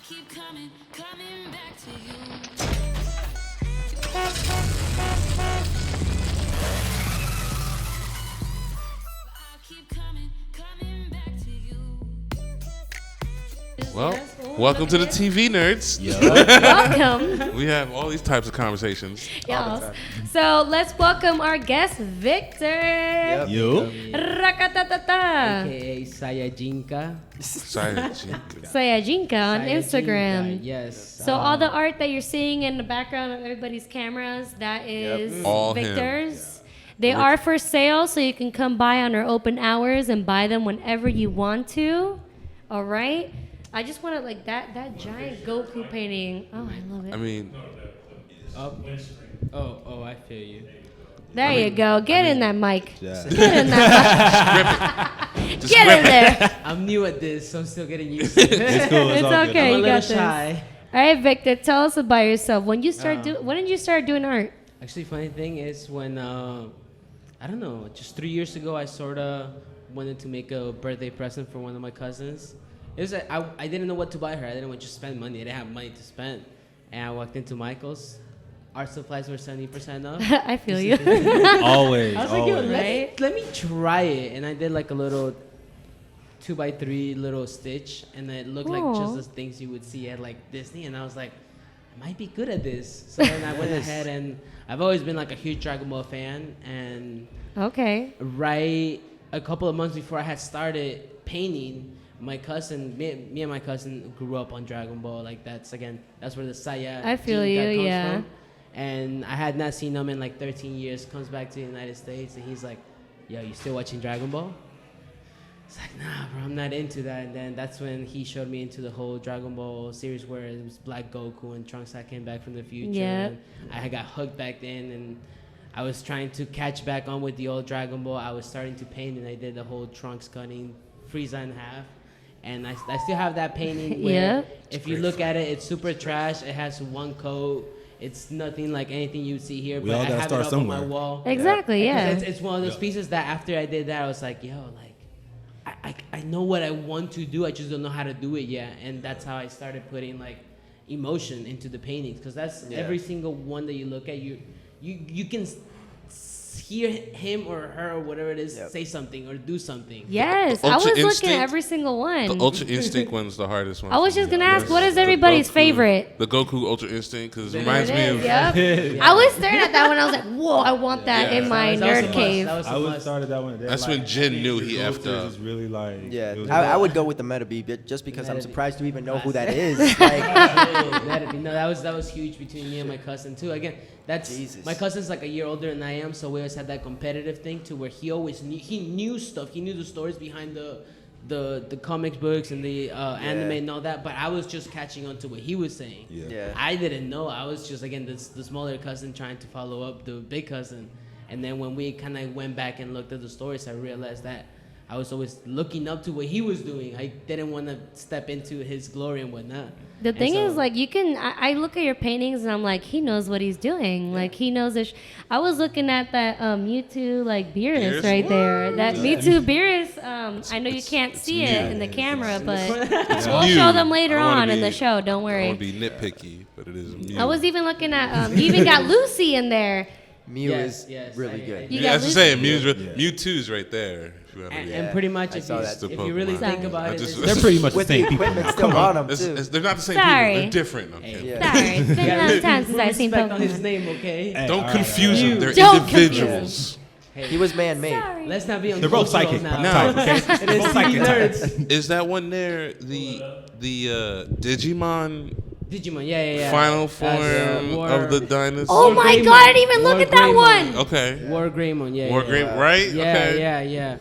Keep coming back to you. I keep coming back to you. Well, welcome to the TV Nerds. Welcome. We have all these types of conversations. Yes. So let's welcome our guest, Victor. You? Rakatatata. AKA Sayajinka. Sayajinka on Instagram. Yes. So all the art that you're seeing in the background of everybody's cameras, that is All Victor's. They are for sale, so you can come by on our open hours and buy them whenever you want to. All right? I just want to, like, that giant Goku painting. Oh, I love it. I mean, Oh, I feel you. There you go. Get in that mic. Yeah. Get in that mic. Get in there. I'm new at this, so I'm still getting used to it. It's cool. It's all good. okay. I'm a You little got this. shy. All right, Victor, tell us about yourself. When did you start doing art? Actually, funny thing is when, I don't know, just 3 years ago, I sort of wanted to make a birthday present for one of my cousins. It was like, I didn't know what to buy her. I didn't want to spend money. I didn't have money to spend. And I walked into Michael's. Art supplies were 70% off. I feel you. Always. I was like, yo, always. let me try it. And I did like a little 2x3 little stitch. And it looked like just Aw. the things you would see at like Disney. And I was like, I might be good at this. So then I went ahead and I've always been like a huge Dragon Ball fan. And Okay. right a couple of months before I had started painting, my cousin, me and my cousin grew up on Dragon Ball. Like that's where the Saya I feel gene you, comes yeah. from. And I had not seen him in like 13 years. Comes back to the United States and he's like, yo, you still watching Dragon Ball? It's like, nah, bro, I'm not into that. And then that's when he showed me into the whole Dragon Ball series where it was Black Goku and Trunks that came back from the future. Yep. And I had got hooked back then and I was trying to catch back on with the old Dragon Ball. I was starting to paint and I did the whole Trunks cutting Frieza in half. And I still have that painting where Yeah. if you look at it, it's super trash. It has one coat. It's nothing like anything you see here, We but all I gotta have start it up on somewhere. my wall. Exactly, yeah. It's one of those pieces that after I did that, I was like, yo, like, I know what I want to do. I just don't know how to do it yet. And that's how I started putting like emotion into the paintings. Because that's every single one that you look at, you can hear him or her or whatever it is say something or do something. Yes, The I was Ultra looking Instinct- at every single one. the Ultra Instinct one's the hardest one. I was for just me. gonna ask, what is The everybody's Goku- favorite? The Goku Ultra Instinct, because it There reminds it me is, of. yep. I was staring at that one. I was like, whoa, I want that Yeah. in my That was a nerd must. cave. That was a I would must. started that one. That's when Jin knew he effed Filters up. is really like. Yeah, it was I would go with the Metabe just because I'm Metabe. surprised you even know who that Classic. is. Like, No, that was huge between me and my cousin too. Again, that's Jesus. my cousin's like a year older than I am, so we always had that competitive thing to where he always knew stuff. He knew the stories behind the comic books and the anime and all that. But I was just catching on to what he was saying. Yeah. I didn't know. I was just again the smaller cousin trying to follow up the big cousin. And then when we kind of went back and looked at the stories, I realized that I was always looking up to what he was doing. I didn't want to step into his glory and whatnot. The And thing so- is, like, you can. I look at your paintings and I'm like, he knows what he's doing. Like, he knows this. I was looking at that Mewtwo like Beerus Beerus? right there. That Mewtwo Beerus. I know you can't it's see Mew. it in the camera, but It's we'll Mew. show them later I don't wanna on in be- the show. Don't I worry. want to be nitpicky, but it is Mew. I was even looking at. You even got Lucy in there. Mew Yes, is yes, really I- good. You Yeah, got that's the Lucy. same. Yeah. Mewtwo's right there. If you wanna be- And pretty much, I if saw you, that. It's if the you really Pokemon. think about I it, just- it's- They're pretty much the With the same people. equipment still on them, It's- too. it's- they're not the same Sorry. people. They're different. Okay. Hey. Yeah. Sorry, it's been a long time since put I've seen respect on his Pokemon. name, okay? Hey, Don't all right, confuse all them. right. They're Don't individuals. He was man-made. Sorry. Let's not be on They're both cultural psychic now. No. type, okay? It They're is both psychic nerds. Is that one there the Digimon Digimon, yeah. final form War- of the dinosaur? Oh my Greymon. god! I didn't even look War at that Greymon. one. Okay. War Greymon, yeah. War yeah. Greymon, right? Yeah, Okay. yeah.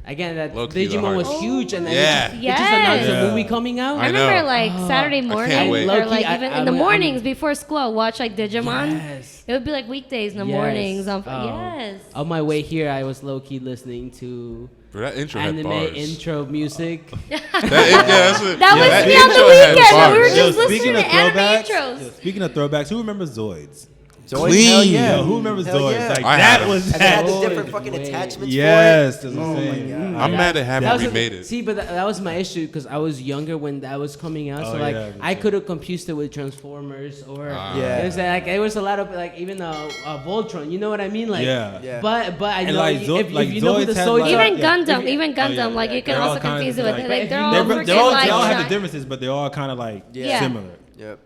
Again, that Low-key the Digimon was hardest. huge, and then Yeah. it just announced Yes. a movie coming out. I I remember know. like Saturday can't morning wait. or Low-key, like I- even in I'm- the I'm- mornings before school, I watch like Digimon. Yes. It would be like weekdays in the Yes. mornings. On Oh. Yes. On my way here, I was low key listening to Bro, that intro had anime bars. intro music. That's what- That was that me on the intro had weekend. We were bars. just listening to anime throwbacks, intros. speaking of throwbacks, who remembers Zoids? Zoids, Clean. hell yeah. Yo, who remembers Hell Zoids? yeah. Like I that have was And they had the Zoids, different fucking wait. attachments yes. for it. That's what I'm saying. God. I'm mad at That having was we a- made it. See, but that was my issue because I was younger when that was coming out. So Oh, like yeah, for I sure. could have confused it with Transformers or Yeah. it was like it was a lot of like even Voltron. You know what I mean? Like Yeah. Yeah. But I And know like if like you know who the Zoids had, Zoids like- are. Even yeah. Gundam, If you- even Gundam, like you can They're all also kinda confuse it with like- it. Like they're all They freaking all, like they all have the giant- differences, but they're all kind of like Yeah. similar. Yep.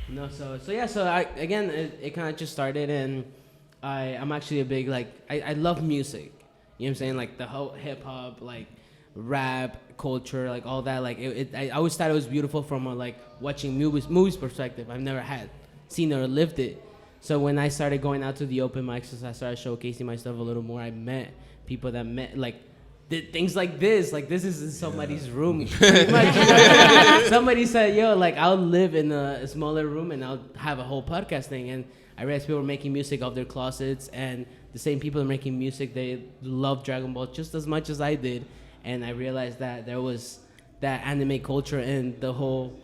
No, so I again it kind of just started and I'm actually a big like I love music. You know what I'm saying? Like the whole hip hop, like rap culture, like all that. Like I always thought it was beautiful from a like watching movies perspective. I've never had seen or lived it. So when I started going out to the open mics, I started showcasing myself a little more. I met people that met like did things like this. Like this is in somebody's room. Pretty much, you know? Somebody said, "Yo, like I'll live in a smaller room and I'll have a whole podcast thing." And I realized people were making music of their closets, and the same people are making music. They love Dragon Ball just as much as I did, and I realized that there was that anime culture and the whole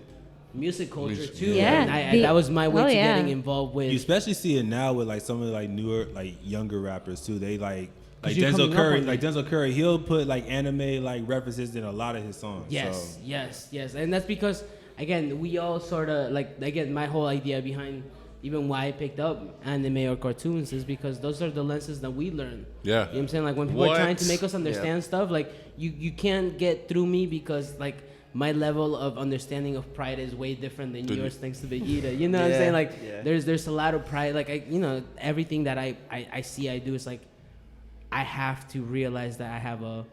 music culture too. Yeah, and that was my way oh, to yeah. getting involved with. You especially see it now with like some of the like newer, like younger rappers too. They like 'Cause you're coming Denzel up Curry. on Like it. Denzel Curry, he'll put like anime like references in a lot of his songs. Yes, So. yes, and that's because again we all sort of like again my whole idea behind even why I picked up anime or cartoons is because those are the lenses that we learn. Yeah. You know what I'm saying? Like when people are trying to What? make us understand stuff, like you can't get through me because like my level of understanding of pride is way different than yours thanks to Vegeta. You know what I'm Yeah, saying? Like yeah. there's a lot of pride. Like everything that I see I do is like I have to realize that I have a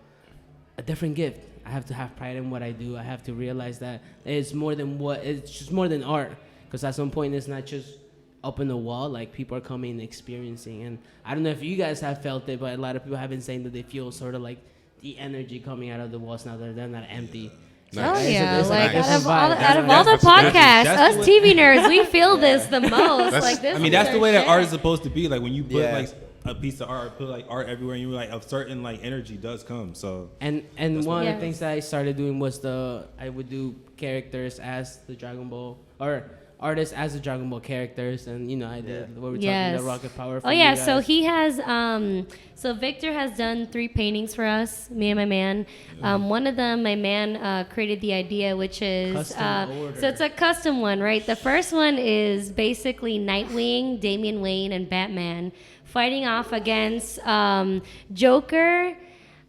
different gift. I have to have pride in what I do. I have to realize that it's more than it's just more than art. Because at some point it's not just up in the wall. Like people are coming and experiencing. And I don't know if you guys have felt it, but a lot of people have been saying that they feel sort of like the energy coming out of the walls now that they're not empty. Oh Nice. yeah, It's a- like it's a out of all, vibe. out of all the That's podcasts, the us way- TV nerds, we feel this the most. Like this. I mean, is that's the our way that shit. art is supposed to be. Like when you put Yeah. like a piece of art, put like art everywhere, and you like a certain like energy does come. So And That's one of what- the things that I started doing was I would do characters as the Dragon Ball or artists as the Dragon Ball characters, and I did what we're talking Yes. about Rocket Power. Oh yeah, so he has so Victor has done 3 paintings for us, me and my man. One of them, my man created the idea, which is Custom order. so it's a custom one, right? The first one is basically Nightwing, Damian Wayne, and Batman fighting off against Joker,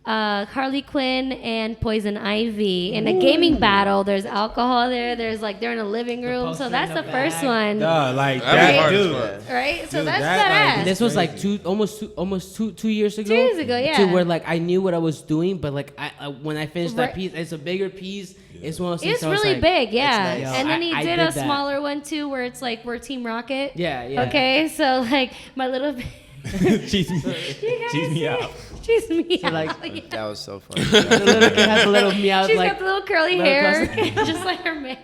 Harley Quinn, and Poison Ivy in a gaming battle. There's alcohol there. There's like they're in a living room. poster So in that's the the first back. one, like That'd be that, hard as dude. fuck. right? So Dude, that's that, badass. like, This was like crazy. almost 2 years ago. 2 years ago, yeah. To where like I knew what I was doing, but like I when I finished Right. that piece, it's a bigger piece. It's one of those things. It's I was really like, big, yeah. nice. Yo, And then he I did did a that. smaller one too, where it's like we're Team Rocket. Yeah. Okay, so like my little, Cheese me, you guys cheese me see out. it? Cheese me So, out. like, Yeah. That was so funny. The little kid has a little meow She's like. got the little curly little hair, custom- just like her man.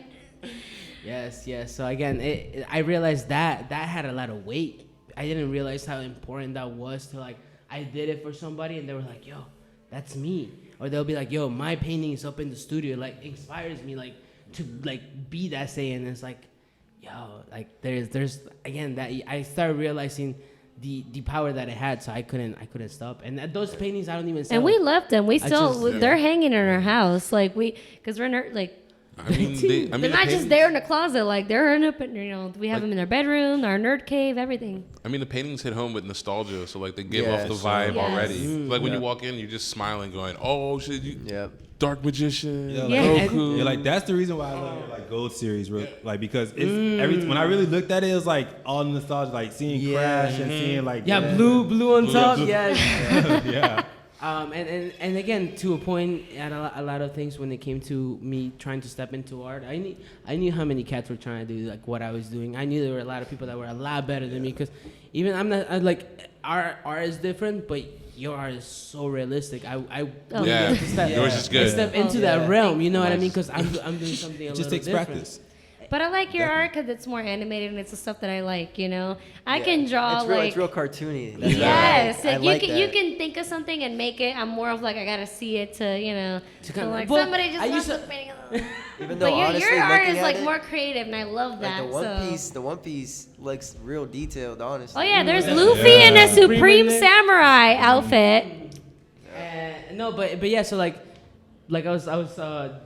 Yes. So again, I realized that had a lot of weight. I didn't realize how important that was to like I did it for somebody and they were like, "Yo, that's me," or they'll be like, "Yo, my painting is up in the studio," like inspires me like to like be that say, and it's like, yo, like there's again that I started realizing the power that it had, so I couldn't stop. And those paintings I don't even sell. And we left them. We still, just- they're hanging in our house. Like because we're like. I mean, They're not just there in the closet, like they're in a, we have them in our bedroom, our nerd cave, everything. I mean, the paintings hit home with nostalgia, so like they give Yeah, off the sure. vibe Yes. already. Like when you Yep. walk in, you're just smiling, going, "Oh shit, you Yep. dark magician, Yeah, Yeah. like, Goku." yeah, like that's the reason why I love like Gold series, like because it's when I really looked at it, it was like all nostalgia, like seeing Yeah. Crash and seeing like blue on top, blue. yeah. yeah. And again, to a point, at a lot of things when it came to me trying to step into art, I knew how many cats were trying to do like what I was doing. I knew there were a lot of people that were a lot better than me because even our art is different, but your art is so realistic. I Oh, Yeah, have to step, yours is I good. step into Oh, that yeah. realm. You know what I Nice. mean? Because I'm doing something a It just little takes different. practice. But I like your Definitely. art because it's more animated and it's the stuff that I like. You know, I Yeah. can draw It's real cartoony. That's what I Yes, like. I like you like can that. you can think of something and make it. I'm more of like I gotta see it to To kinda- like well, somebody just I wants used to to- painting. Even though But honestly, your art looking is at like it, more creative, and I love that. like the One Piece looks real detailed. Honestly. Oh yeah, there's Yeah. Luffy in a Supreme Supreme in it. Samurai outfit. No, but yeah. So like I was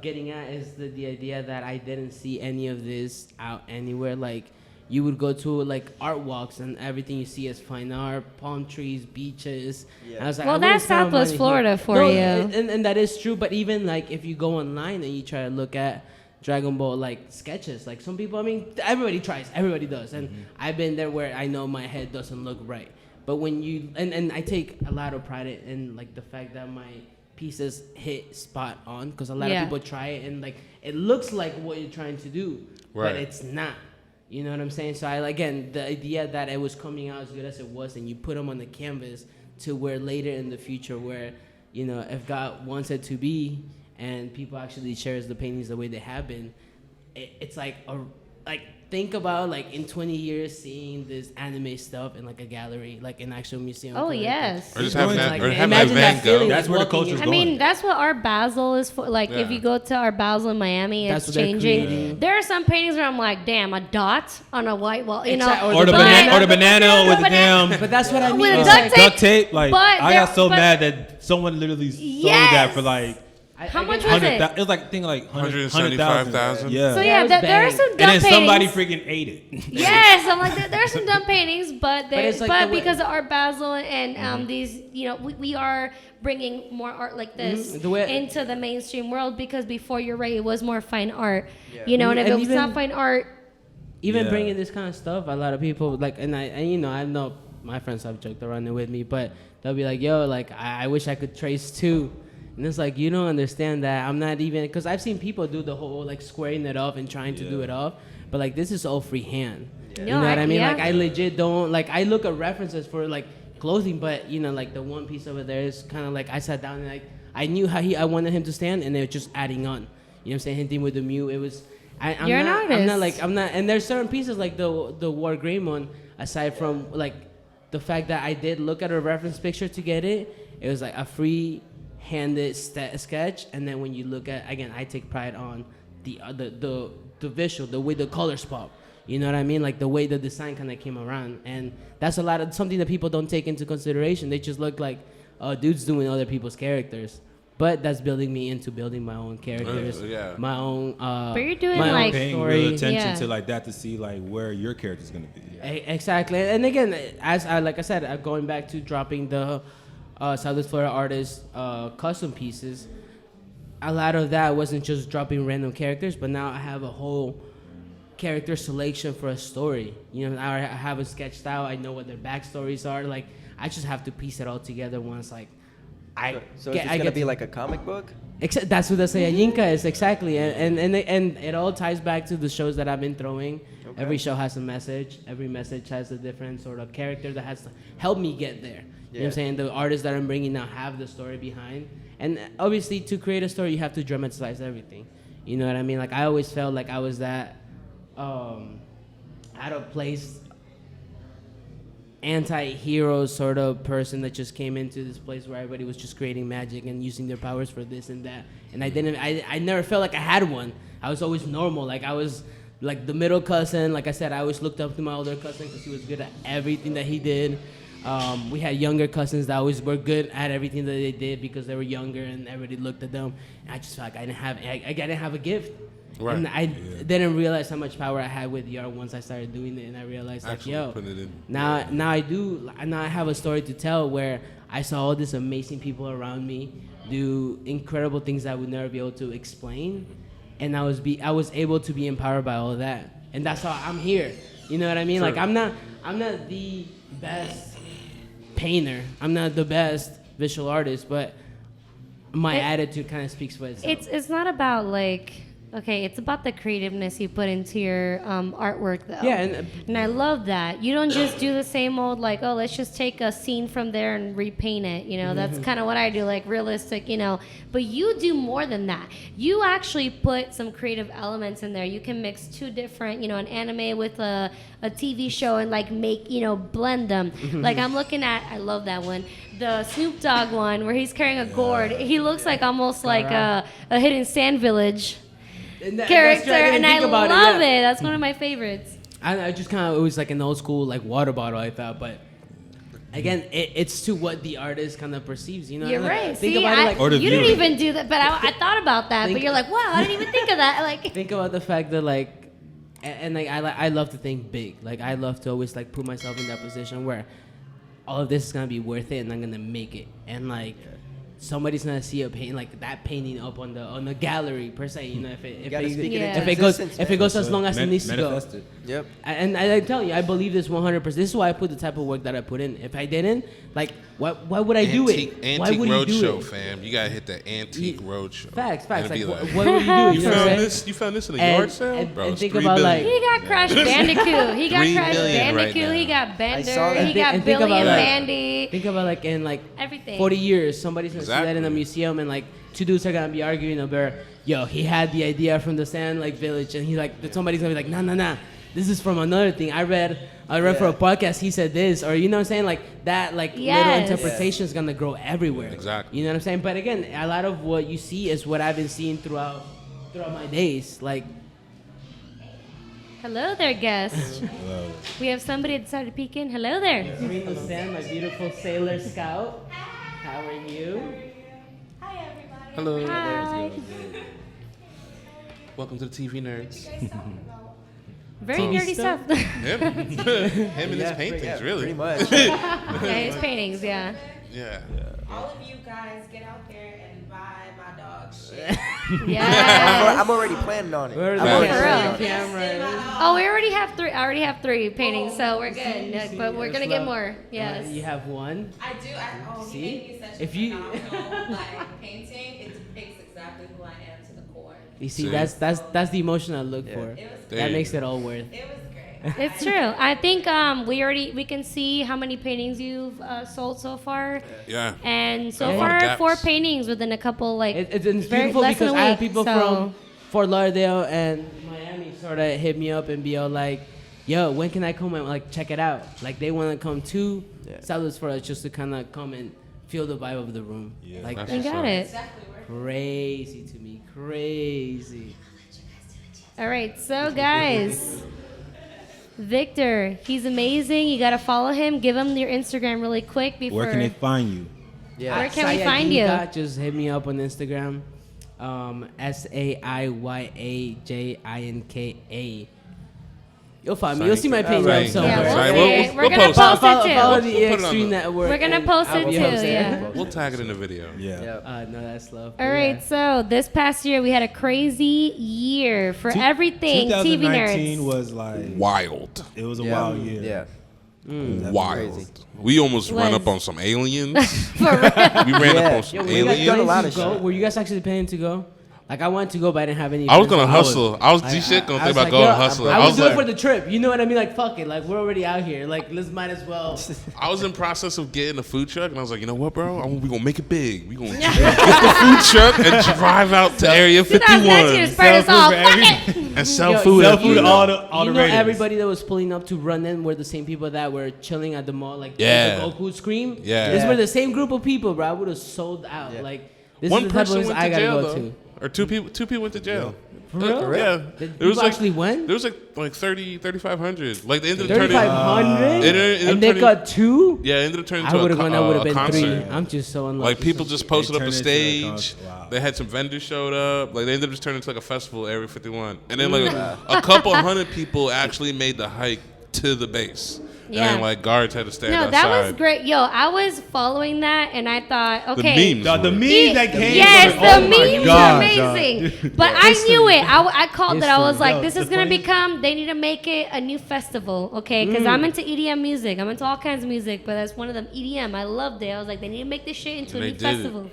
getting at is the idea that I didn't see any of this out anywhere. Like you would go to like art walks and everything you see is fine art, palm trees, beaches. Yeah. And I was like, Well, I wouldn't that's spend my Southwest money Florida here. for No, you. and that is true. But even like if you go online and you try to look at Dragon Ball like sketches, like some people, I mean, everybody tries, everybody does, and I've been there where I know my head doesn't look right. But when you and I take a lot of pride in like the fact that my pieces hit spot on, because a lot of people try it and like it looks like what you're trying to do, Right. but it's not. You know what I'm saying? So again, the idea that it was coming out as good as it was, and you put them on the canvas to where later in the future, where you know if God wants it to be, and people actually shares the paintings the way they have been, it's like think about like in 20 years seeing this anime stuff in like a gallery, like an actual museum. Oh, collector. yes. Or just You know, having it's that, like, or having imagine that that Van Gogh. feeling, That's like, where the walking culture's in- I mean, going. that's what Art Basel is for. Like, if Yeah. you go to Art Basel in Miami, That's it's what they're changing. creating. There are some paintings where I'm like, damn, a dot on a white wall, you know. Exact- Or the But- banana, or the banana with the banana- damn But that's what I mean. With it's duct like- tape. duct tape. Like But I got there- so but- mad that someone literally sold Yes. that for like How much again, was 100. it? It was like I think like 175,000. Yeah. So Yeah, yeah, it was there are bang. some dumb And then somebody paintings. freaking ate it. Yes, I'm like there are some dumb paintings, but it's like but the way- because of Art Basel and these, you know, we are bringing more art like this The way- into the mainstream world, because before, you're right, it was more fine art, Yeah. you know, and if And it was even- not fine art, Even Yeah. bringing this kind of stuff, a lot of people like, and you know, I know my friends have joked around it with me, but they'll be like, "Yo, like I wish I could trace too," and it's like you don't understand that I'm not even, because I've seen people do the whole like squaring it off and trying to do Yeah. it off, but like this is all freehand. No, You know what I mean? yeah. Like I legit don't like I look at references for like clothing, but you know, like the one piece over there is kind of like I sat down and like I knew how I wanted him to stand, and they're just adding on. You know what I'm saying? Hinting with the mute, it was. I'm You're an not, I'm not artist. like I'm not, and there's certain pieces like the War Green one. Aside from like the fact that I did look at a reference picture to get it, it was like a free-handed sketch. And then when you look at, again, I take pride on the visual, the way the colors pop. You know what I mean? Like the way the design kind of came around, and that's a lot of something that people don't take into consideration. They just look like dudes doing other people's characters. But that's building me into building my own characters, Yeah. my own. But you're doing, my own like- Paying story. real attention Yeah. to like that to see like where your character's gonna be. Exactly, and again, as like I said, going back to dropping the Southwest Florida artists custom pieces, a lot of that wasn't just dropping random characters, but now I have a whole character selection for a story. You know, I have it sketched out. I know what their backstories are. Like, I just have to piece it all together once. Like, So it's gonna be like a comic book. That's what the Saiyajinka is, exactly, and it all ties back to the shows that I've been throwing. Okay. Every show has a message. Every message has a different sort of character that has to help me get there. You know what Yeah. I'm saying? The artists that I'm bringing now have the story behind, and obviously to create a story, you have to dramatize everything. You know what I mean? Like I always felt like I was that out of place anti-hero sort of person that just came into this place where everybody was just creating magic and using their powers for this and that, and I never felt like I had one. I was always normal. Like I was like the middle cousin. Like I said, I always looked up to my older cousin because he was good at everything that he did. We had younger cousins that always were good at everything that they did because they were younger and everybody looked at them, and I just felt like I didn't have a gift. Right. And I didn't realize how much power I had with the art once I started doing it, and I realized like, Actually yo, put it in. now I do. Now I have a story to tell where I saw all these amazing people around me do incredible things that I would never be able to explain, and I was able to be empowered by all of that, and that's how I'm here. You know what I mean? True. Like I'm not the best painter. I'm not the best visual artist, but my attitude kind of speaks for itself. it's not about like Okay, it's about the creativeness you put into your artwork, though. Yeah, and I love that. You don't just do the same old, like, oh, let's just take a scene from there and repaint it. You know, that's kind of what I do, like realistic, you know. But you do more than that. You actually put some creative elements in there. You can mix two different, you know, an anime with a TV show and, like, make, you know, blend them. Like, I'm looking at, I love that one, the Snoop Dogg one where he's carrying a gourd. He looks like almost like a Hidden Sand Village character, and I love it. That's one of my favorites. I just kind of, it was like an old school like water bottle, I thought, but again, it's to what the artist kind of perceives, you know. You're like, right. Think See, about it, like, you didn't even do that, but I thought about that. But you're like, wow, I didn't even think of that. Like, think about the fact that like, and like I love to think big. Like I love to always like put myself in that position where all of this is gonna be worth it, and I'm gonna make it, and like. Somebody's gonna see a painting like that painting up on the gallery per se, you know. If it goes as long as it needs to go. Yep. And I tell you, I believe this 100%. This is why I put the type of work that I put in. If I didn't, like, why would I do it? Why Antique would you do roadshow, it? fam. You gotta hit the antique roadshow. Facts. And Like, be what would you do? You know what I'm saying? You found this in a yard sale, bro. And It's think $3 about like. he got Crash Bandicoot. He got $3 Crash million right Bandicoot. now. He got I Bender. saw that. He got And think Billy about and that. Mandy. Think about like in like Everything. 40 years, somebody's gonna see that in a Exactly. museum, and like two dudes are gonna be arguing about, yo, he had the idea from the Sand like Village, and he's like, somebody's gonna be like, nah, this is from another thing. I read for a podcast. He said this, or you know what I'm saying, like that, like little Yes. interpretation is gonna grow everywhere. Exactly. You know what I'm saying? But again, a lot of what you see is what I've been seeing throughout my days. Like, Hello there, guest. Hello. We have somebody that decided to peek in. Hello there. Serena Sand, my beautiful sailor scout. How are you? Hello. Hi. Welcome to the TV Nerds. Very TV nerdy stuff. Him and his paintings, really. Pretty much. Yeah, his paintings, yeah. Yeah. All of you guys get out there and buy my dog shit. Yes. I'm already planning on it. Where's I'm the already camera? planning on it. Oh, we already have three. I already have three paintings, so we're good. Yeah, but we're gonna get more. Yes. You have one. I do. He See? gave me such If a you- phenomenal like painting. It depicts exactly who I am to the core. You see, See? that's the emotion I look for. It was There That you makes go. it all worth. it was great. It's true. I think we can see how many paintings you've sold so far, Yeah. and so A lot of far gaps. 4 paintings within a couple It's very beautiful less than because a I have week, people so- from Fort Lauderdale and Miami sort of hit me up and be all like, "Yo, when can I come and like check it out?" Like they want to come to Southwest for us just to kind of come and feel the vibe of the room. Yeah. Like That's You what's got up. it. Exactly where. crazy to me, crazy. All right, so guys, Victor, he's amazing. You gotta follow him. Give him your Instagram really quick before. Where can they find you? Yeah. Where can we Saya find you? Ginga, just hit me up on Instagram. SAIYAJINKA. You'll find me. You'll see my page Right. up somewhere. Yeah, Right, we'll we'll- see it. We're we'll gonna post post Follow it the too. We'll put it EXtreme on the- Network. We're gonna and post I it will too, post it. yeah. We'll tag it in the video. Yeah. Yep. No, that's love. All right, so this past year we had a crazy year for everything TV 2019 nerds. was like Wild. it was a Yeah. wild year. Yeah. Wild. crazy. We almost ran Was. up on some aliens. For real. We ran Yeah. up on some Yo, were you guys Aliens? Done a aliens. lot planning of to go? shit. Were you guys actually planning to go? Like I wanted to go, but I didn't have any. I was friends. gonna hustle. I was G-Shit gonna I think was about going yo, hustling. I I would was do it like, for the trip. You know what I mean? Like fuck it. Like we're already out here. Like let's might as well. I was in process of getting a food truck, and I was like, you know what, bro? We gonna make it big. We gonna get the food truck and drive out to Area 2019 is 51 spread us Sell all. food for Fuck every- it. and sell Yo, food. Sell at food the- to all the You know, ratings. everybody that was pulling up to run in were the same people that were chilling at the mall, like Yeah. the Goku Scream. Yeah. These Yeah. were the same group of people, bro. I would have sold out. Yeah. Like this One is the type of person place went I to gotta jail go though, to. or two people went to jail. For real? Yeah, Did it was people actually went? There was like 3,500. Like they ended up turning. 3,500, It ended up and they turning- got two. Yeah, it ended up turning I into would have gone. That would have a been concert. 3. I'm just so unlucky. Like people just posted up a turned into a stage. concert. Wow. They had some vendors showed up. Like they ended up just turning into like a festival, Area 51. And then like a couple hundred people actually made the hike to the base. Yeah. And then like guards had to stand No, outside. that was great. Yo, I was following that and I thought, okay. The memes. The were- memes that came. Yes, from the oh my memes God, were dog. amazing. But I knew it. I called it. I was History. like, Yo, this the is going to funny- become, they need to make it a new festival, okay? Because I'm into EDM music. I'm into all kinds of music, but that's one of them, EDM. I loved it. I was like, they need to make this shit into And a they new did it. festival.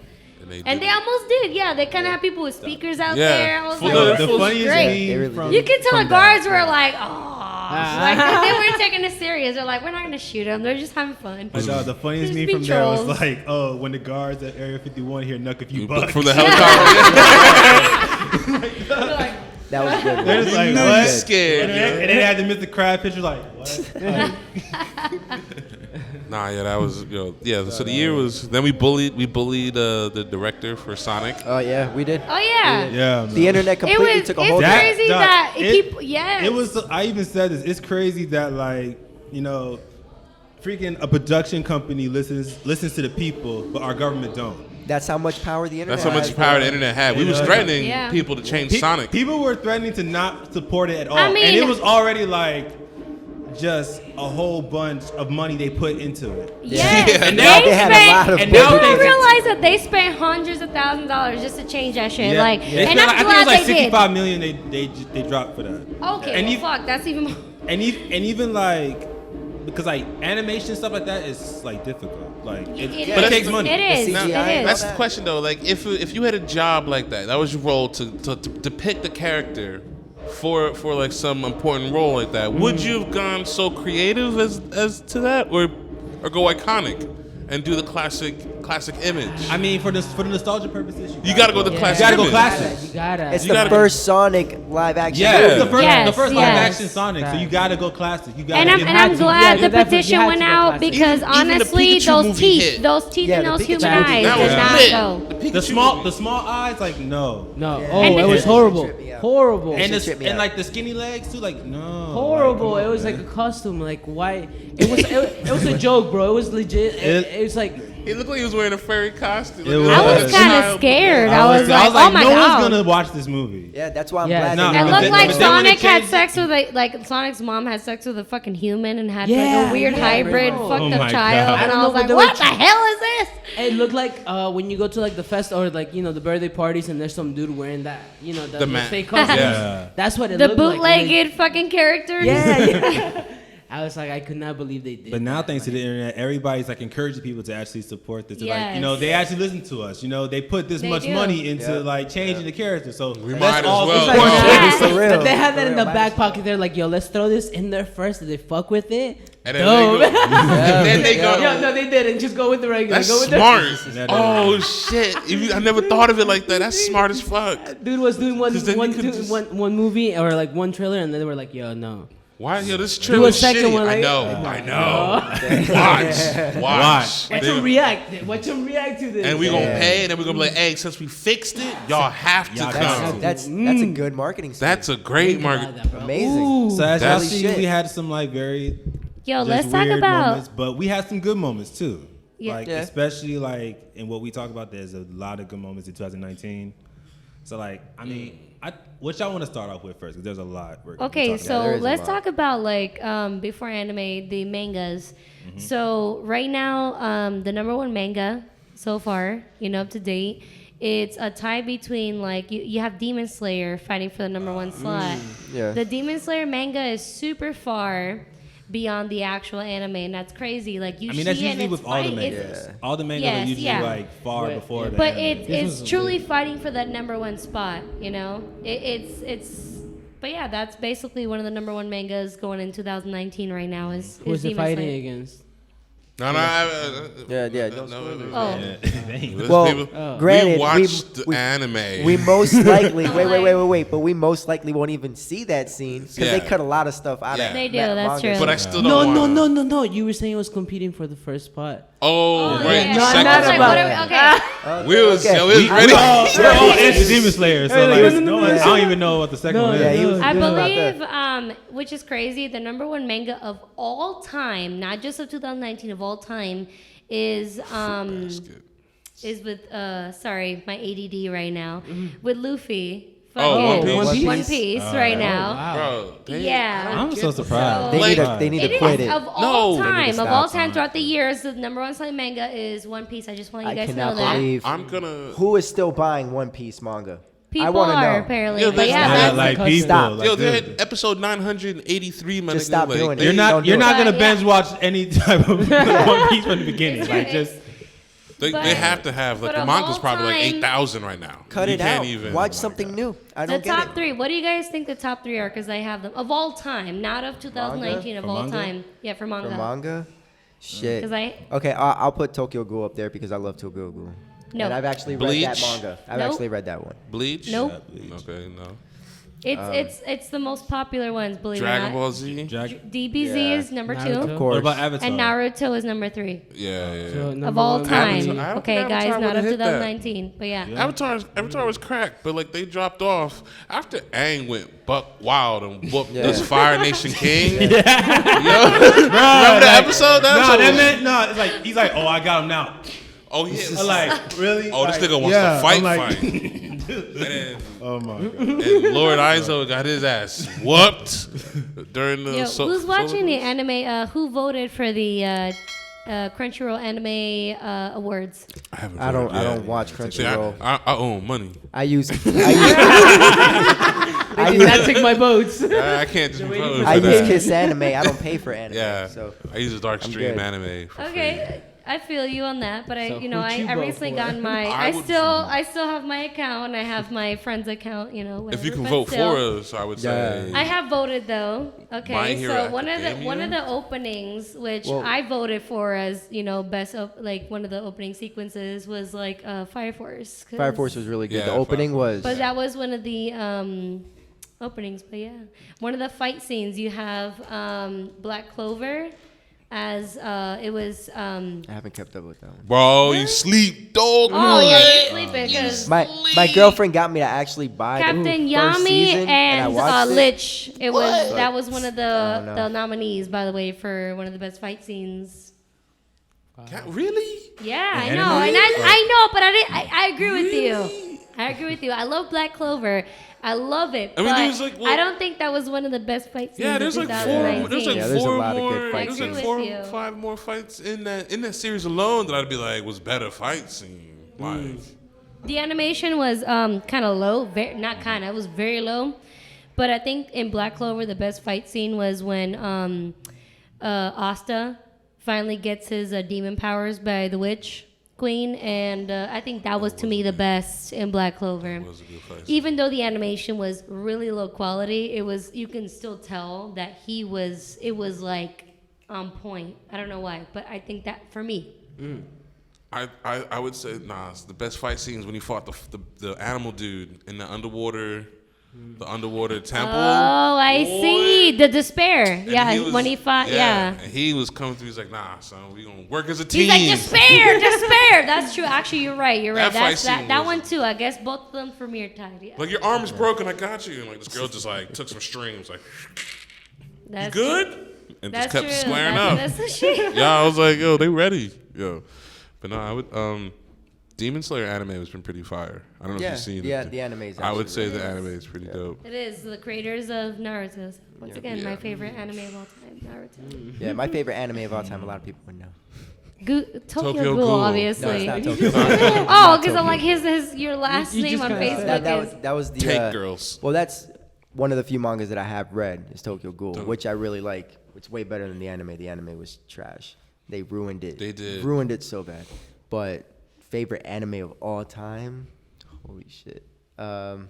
And they almost did. Yeah, they kind of had people with speakers out Yeah. there. I was Full like, of- this The was funniest great. meme from You can tell from the guards that. were like, like they weren't taking it serious. They're like, we're not gonna shoot them. They're just having fun. I thought the funniest Just meme be from there was trolls. like, oh, when the guards at Area 51 hear "Knuck a few bucks." From the helicopter. That was good. They're just like, You know what? you're scared. And then they had to miss the crab picture, like, what? Nah, yeah, that was So the year was. Then we bullied the director for Sonic. Oh yeah, we did. Oh yeah. Yeah, man. The internet completely took a hold. It's of it. crazy that people. Yes. It was. I even said this. It's crazy that freaking a production company listens to the people, but our government don't. That's how much power the internet. That's how much has, power bro. the internet had. We You was know, threatening Yeah. people to change Pe- Sonic. People were threatening to not support it at all, I mean- and it was already like just a whole bunch of money they put into it. Yes. Yeah. And now they had a lot of. and now People they- don't realize that they spent hundreds of thousands of dollars just to change that shit. Yeah, Like, they and spent I'm I think it glad was like they did. 65 million they dropped for that. Okay, and well, even, fuck, that's even more. and even like because like animation stuff like that is like difficult. Like it It takes is. money. It is. The It CGI is. That's the question though. Like if you had a job like that was your role to depict the character for like some important role like that, would you have gone so creative as to that, or go iconic and do the classic image? I mean, for the nostalgia purposes, You gotta go the Yeah. classic You gotta go image. classic. You gotta. It's You the gotta- first Sonic live action. Yeah, movie. it's the Yes, first yes. live action Sonic, so you gotta go classic. You gotta. And get I'm happy. glad Yeah, the definitely, you petition had went to go out classic. because Even the honestly, Pikachu those movie teeth, hit. those teeth Yeah, and the those Pikachu human movie eyes That did was not lit. go. The small eyes, like no. No. Yeah. Oh, And it was it- horrible. Tripped me out. Horrible. And Shit tripped me and out. like the skinny legs too, like no. Horrible. Like, It was like a costume. Like why? It was a joke, bro. It was legit. It was like. He looked like he was wearing a furry costume. It I was was kind of scared. I was like, oh my no god. one's gonna watch this movie. Yeah, that's why I'm Yeah. glad. No, they It did looked then- like but then when Sonic they had changed- sex with like Sonic's mom had sex with a fucking human and had like Yeah, a weird yeah, hybrid bro. fucked Oh up my child, God. and I don't I know, was but like, they what were- the hell is this? It looked like when you go to like the fest or like the birthday parties and there's some dude wearing that the man. fake costumes. Yeah. That's what it The looked like. bootlegged fucking characters. Yeah. I was like, I could not believe they did. But now, that. thanks to the internet, everybody's like encouraging people to actually support this. Yes. Like, they actually listen to us. They put this They much do. money into Yeah. like changing the character. So We let's might as all well. support It's it. Yeah. For real. But they have that For in real. the back pocket. They're like, yo, let's throw this in there first. If they fuck with it, And then dope. they go. And then they go. Yo, no, they didn't. Just go with the regular. That's go with smart. Yeah, Oh shit! I never thought of it like that. That's smart as fuck. The dude was doing 'Cause then you could just- one movie or like one trailer, and then they were like, yo, no. Why? Yo, this Do a trailer's second shitty. one, I like- know. Watch. Watch They- him react. Watch him react to this. And we gonna Yeah. pay, and then we gonna be like, hey, since we fixed it, y'all have to Y'all come. gotta come. That's a good marketing. Scheme. That's a great Think about market. that, bro. Amazing. Ooh. So as y'all That's- see, shit. we had some like very Yo, just let's talk weird about. moments, but we had some good moments too. Yeah. Like Yeah. especially like in what we talk about, there's a lot of good moments in 2019. So like, I mean, what y'all want to start off with first? Because there's a lot. we're Okay, talking so about. there is a let's lot. talk about like before anime, the mangas. Mm-hmm. So right now, the number one manga so far, up to date, it's a tie between like you have Demon Slayer fighting for the number one slot. Yeah. The Demon Slayer manga is super far beyond the actual anime, and that's crazy. Like you I mean, that's see it, usually and with it's all the fight- mangas. it's- All the mangas Yes, are usually yeah. like far But- before the But anime. it's truly fighting for that number one spot, it's but yeah, that's basically one of the number one mangas going in 2019 right now is Who's it Demon fighting Slayer. against? No, Yeah, no spoilers. Oh. Listen, Well, people, granted, we watched we- anime. We most likely wait, but we most likely won't even see that scene because they Yeah. cut a lot of stuff out Yeah. of They do, that that's manga. true. but I still don't No, wanna. no. You were saying it was competing for the first spot. Oh, right. Yeah. the Not second I was like, one. what are we, okay. We was, Okay. yo, we was We- ready. We're all into Demon Slayer, so Like, like, no, I don't even know what the second No, one is. yeah, he was- I Good about believe, which is crazy, the number one manga of all time, not just of 2019, of all time, is with sorry, my ADD right now, with Luffy. Oh, Fucking One Piece? One Piece right now. Bro, they- Yeah. I'm so surprised. They need It to is quit it. of all No. They need to time, of all stop. time throughout the years. The number one selling manga is One Piece. I just want you I guys to know cannot that. believe I'm gonna. who is still buying One Piece manga. I People want to are know. apparently, Yeah, but they- yeah, Yeah, that's like people. Stop. Like, Yo, they're dude. at episode 983, man. Just stop doing it. You're Don't not do you're it. not gonna Yeah. binge watch any type of One Piece from the beginning. It's Like right. just They But- have to have like but the of manga's all probably like time- 8,000 right now. Cut You it can't out. Even, Watch oh my something God. new. I The don't get top it. 3. What do you guys think the top 3 are? Because I have them of all time, not of 2019, of For all manga? time. Yeah, for manga. For manga, shit. 'Cause I- Okay, I'll put Tokyo Ghoul up there because I love Tokyo Ghoul. No. And I've actually Bleach? read that manga. I've Nope. actually read that one. Bleach. Nope. Okay, no. It's the most popular ones, believe Dragon it or Ball not. Z. DBZ Yeah. is number Naruto. 2, Of course. What about Avatar? and Naruto is number 3 Yeah. So, of number all one, time. Avatar- I don't Okay, think guys, Avatar not would've of hit that. 2019, but yeah. Avatar was cracked, but like they dropped off after Aang went buck wild and whooped Yeah. this Fire Nation King. Yo, remember that episode? That No, episode that was- man. No, it's like he's like, oh, I got him now. Oh yeah. I'm like, really? Oh, this Like, nigga wants yeah, to fight. I'm like, Fight. And then, oh my god. and Lord Izo got his ass whooped during the. Yo, who's watching the Solar- anime? Who voted for the Crunchyroll Anime Awards? I don't watch See, Crunchyroll. I own money. I use They did not take my votes. I can't just vote I for use that. Kiss Anime. I don't pay for anime. Yeah, So I use a dark I'm stream good. anime. For Okay, I feel you on that, but So I who'd you I vote recently for? gotten my. I I would- still have my account, and I have my friend's account. You know, free. whatever, If you can but vote still. for us, I would say. I have voted though. My Okay, Hero so one of Academia? the openings which Well- I voted for as best like one of the opening sequences was like Fire Force. 'cause- Fire Force was really good. Yeah, The opening Fire was. But that was one of the openings. But yeah, one of the fight scenes you have Black Clover as it was. I haven't kept up with that one. Bro, you sleep, dog. Oh yeah, you're sleeping because My girlfriend got me to actually buy the Captain first Yami season, and I and watched it. Lich. It was What? that was one of I don't know. the nominees, by the way, for one of the best fight scenes. Really? Yeah, I anime? know, and I know, but I agree with you. I agree with you. I love Black Clover. I love it. I mean, but there's like, well- I don't think that was one of the best fight scenes. Yeah, there's of like 2019. there's Yeah, there's a four lot of more, good fight there's scenes. like I agree with you. 5 more fights in that series alone that I'd be like was better fight scene. Like, The animation was kind of low, not kind of, it was very low. But I think in Black Clover, the best fight scene was when Asta finally gets his demon powers by the witch queen, and I think that was to me the best in Black Clover. it was a good fight. Even though the animation was really low quality, you can still tell that it was like on point. I don't know why, but I think that for me. I would say it's the best fight scenes when he fought the animal dude in the underwater temple. Oh, I see. The despair. And Yeah, was- when he fought, yeah. And he was coming through. He's like, nah, son, we gonna work as a team. He's like, despair. That's true. Actually, you're right. That fight That's scene that was- one too. I guess both of them premiere tied. Yeah. Like your arm is broken, I got you. And like this girl just like took some strings, like, That's you good? And That's just kept true. squaring That's up. the shit. Yeah, I was like, yo, they ready. Yo. But no, I would Demon Slayer anime has been pretty fire. I don't know if you've seen it. The anime is I would say actually the really anime is pretty dope. It is the creators of Naruto. Once again, my Yeah. favorite anime of all time, Naruto. good. Yeah, my favorite anime of all time. A lot of people would know. Tokyo Tokyo Ghoul, Ghoul. obviously. No, it's not Tokyo. Oh, because I'm like your last You name just on kinda Facebook said is. That was the Take girls. Well, that's one of the few mangas that I have read is Tokyo Ghoul, Dope. which I really like. It's way better than the anime. The anime was trash. They ruined it. They did. Ruined it so bad. But favorite anime of all time? Holy shit. Damn,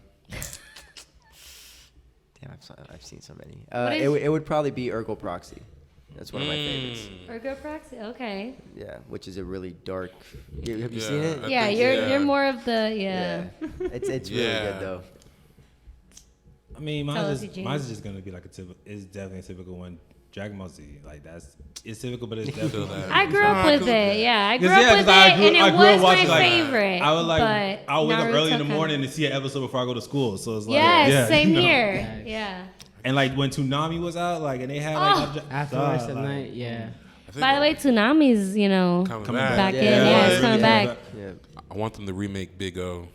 I've seen so many. What is- It would probably be Ergo Proxy. That's one of my favorites. Ergo Proxy. Okay. Yeah, which is a really dark. Have you Yeah, seen it? I Yeah, think- you're more of the yeah. It's really Yeah. good though. I mean, Tell us, mine's Eugene. just gonna be like it's definitely a typical one. Dragon Ball Z, like it's typical, but it's Feel definitely. that. I grew up with it. Yeah, I grew up with it, I and it grew up was my watching, like, favorite. I would like but I'll wake up early in Naruto the kinda- morning to see an episode before I go to school. So it's like Yes, same you know. here. Nice. Yeah. And like when Toonami was out, like and they had like Afterwards at like, night, yeah. I think By the way, Tsunami's coming back. back in. Yeah, Yeah, it's yeah, coming yeah. back. Yeah, I want them to remake Big O.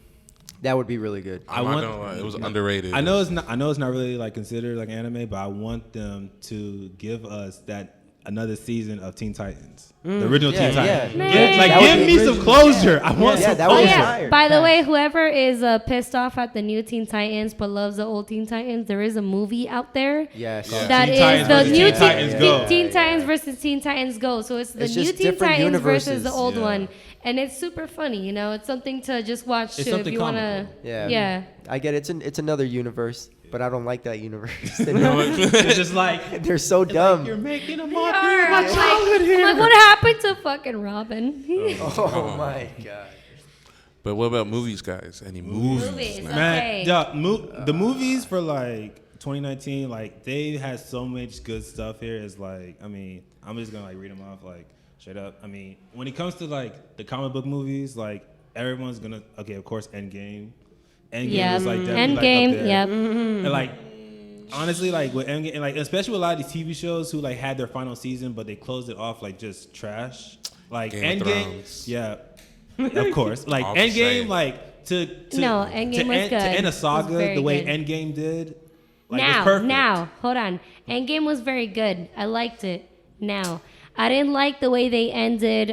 that would be really good. I'm not gonna lie, it was underrated. I know it's not really like considered like anime, but I want them to give us that another season of Teen Titans, the original Teen Titans. Man. Give me some closure. I want some that Oh was closure. fire. By the way, whoever is pissed off at the new Teen Titans but loves the old Teen Titans, there is a movie out there. Yes. That Teen is Titans the versus new Teen Titans Go. Teen Titans versus Teen Titans Go. So it's the It's new just Teen different Titans versus universes. the old Yeah. one, and it's super funny. You know, it's something to just watch It's too if something you wanna. comical. Yeah. I get it. It's another universe, but I don't like that universe. It's just like They're so dumb. you're making a They mockery are. of my I'm childhood like, here. I'm like, what happened to fucking Robin? Oh my god. But what about movies, guys? Any movies? Movies. man? Okay. Man, the movies for like 2019, like they had so much good stuff here. It's like, I mean, I'm just gonna like read them off like straight up. I mean, when it comes to like the comic book movies, like everyone's gonna of course, Endgame. Endgame was like definitely Endgame. like up there. Yep. And like honestly, like with Endgame, and like especially with a lot of these TV shows who like had their final season, but they closed it off like just trash. Like Game of Endgame, Thrones. yeah, of course. Like All the Endgame, same. like to No, Endgame was to good. end It a was saga very the way good. Endgame did. Like, it was perfect. Now, hold on. Endgame was very good. I liked it. Now, I didn't like the way they ended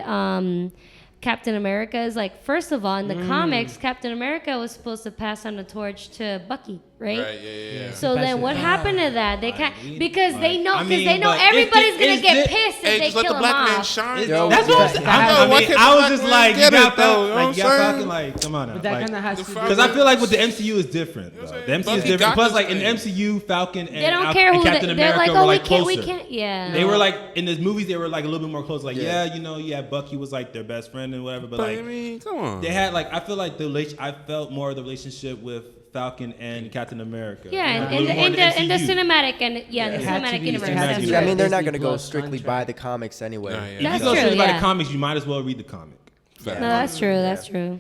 Captain America's. Like, first of all, in the comics, Captain America was supposed to pass on the torch to Bucky, right? Right, yeah. So then, what happened to that? They can't because they know I because mean, they know but everybody's gonna it's get di- pissed if Hey, they just let kill the him black man off. shine. Yo, That's what I'm saying. I why mean, can't I the was black just man like, get you it, got though? You know Falcon, what like, I'm you got saying? Falcon, like, come on now. But that Like, kind of has to do. because I feel like with the MCU is different. Though. The MCU is Bucky different. got Plus, this like in the thing. MCU, Falcon and, They don't care and who Captain they're America like. were Oh, like we closer. can't. Yeah. They were like in the movies. They were like a little bit more close. Like, Yeah. yeah, you know, Bucky was like their best friend and whatever. But But like, I mean, come on. they had like I feel like I felt more of the relationship with Falcon and Captain America. Yeah, A in little more the MCU. cinematic and in the It had to cinematic be. universe. It had That's to be. true. I mean, they're not Disney gonna go Plus strictly contract. by the comics anyway. Nah, yeah. If That's you go true, straight by yeah. the comics, you might as well read the comic. No, that's true. That's true.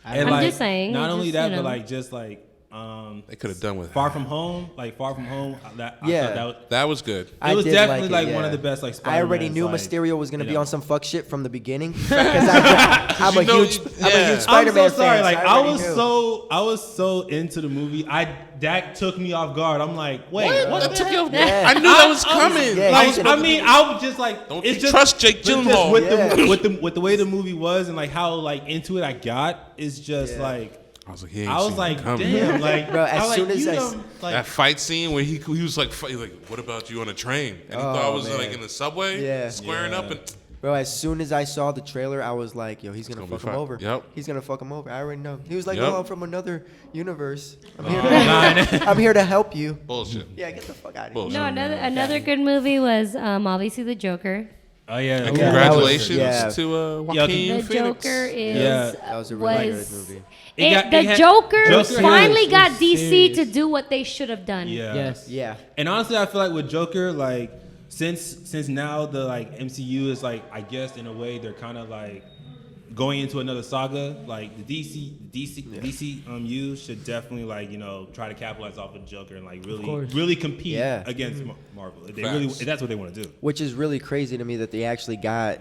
And I'm like, just saying, Not you only just, that, you but know. like just like They could have done with Far that. From Home. Like Far From Home. That I Yeah. thought that was, That was good. I it was did definitely like like it, one yeah. of the best like I already Spider-Mans, knew like, Mysterio was gonna you be know. on some fuck shit from the beginning because I'm a You know, huge yeah. Spider-Man I'm so sorry. fan. Like so I already was knew. so into the movie. That took me off guard. I'm like, wait, what? That the took heck? you off- Yeah. I knew that was coming. Yeah, I he was should- I was just like, Don't it's you just trust Jake but just Gyllenhaal. with the way the movie was and like how like into it I got is just Yeah. like I was like, he ain't I was seen like, it coming. damn, like Bro, as I was soon like, as you I done, like That fight scene where he was like, what about you on a train? And he thought I was man. like in the subway, Yeah. squaring up, and Bro, as soon as I saw the trailer, I was like, yo, he's gonna gonna be fuck him fine. over. Yep. He's gonna fuck him over. I already know. He was like, Yep. oh, I'm from another universe. I'm Oh, here, man. I'm here to help you. bullshit. Yeah, get the fuck out of here. Bullshit. No, another good movie was obviously The Joker. oh yeah, And okay. congratulations Yeah. to Yeah, Joaquin The Phoenix. Joker is Yeah. That was a really was- good movie. The Joker Joker finally was got DC serious. to do what they should have done. Yeah. Yes. Yeah. And honestly, I feel like with Joker, like since now the like MCU is like I guess in a way they're kind of like going into another saga. Like the DCU should definitely like try to capitalize off of Joker and like course. really compete Yeah. against Marvel. They Facts. really that's what they want to do. Which is really crazy to me that they actually got,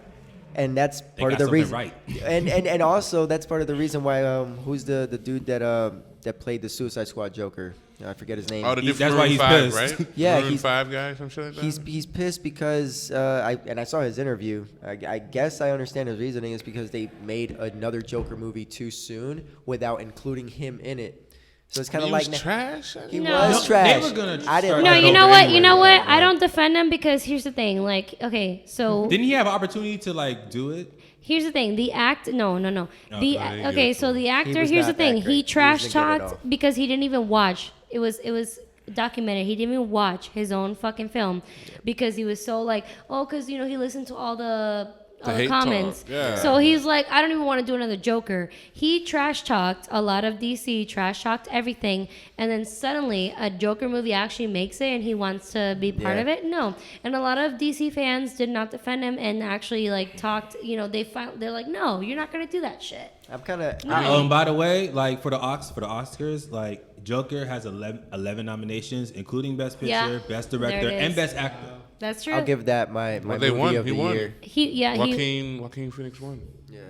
and that's part of got the reason. something right. And also that's part of the reason why who's the dude that played the Suicide Squad Joker? I forget his name. Oh, the That's different why Maroon he's 5, pissed. right? Yeah, Maroon he's- 5 guy, some shit like that. He's pissed because I saw his interview. I guess I understand his reasoning is because they made another Joker movie too soon without including him in it. So it's kind of He like was trash. he No. was No, trash. they were gonna I didn't start No, like you him. know what? anyway, You know what? but, I don't defend him because here's the thing. Like, okay, so Didn't he have an opportunity to like do it? here's the thing. The act, no. The no, he didn't okay, get it. so the actor. was Here's the not that thing. great. He He trash wasn't good at all. talked because he didn't even watch. It was documented. He didn't even watch his own fucking film because he was so like, because he listened to all the hate comments. talk, yeah. So he's like, I don't even want to do another Joker. He trash talked a lot of DC, trash talked everything, and then suddenly a Joker movie actually makes it, and he wants to be part Yeah. of it. No, and a lot of DC fans did not defend him and actually like talked. They're like, no, you're not gonna do that shit. I'm kind of. By the way, like for the Oscars, like Joker has 11 nominations, including Best Picture, Yeah. Best There Director, it and is. Best Actor. That's true. I'll give that my Well, they movie won. of He the won. year. he Joaquin Phoenix won. Yeah.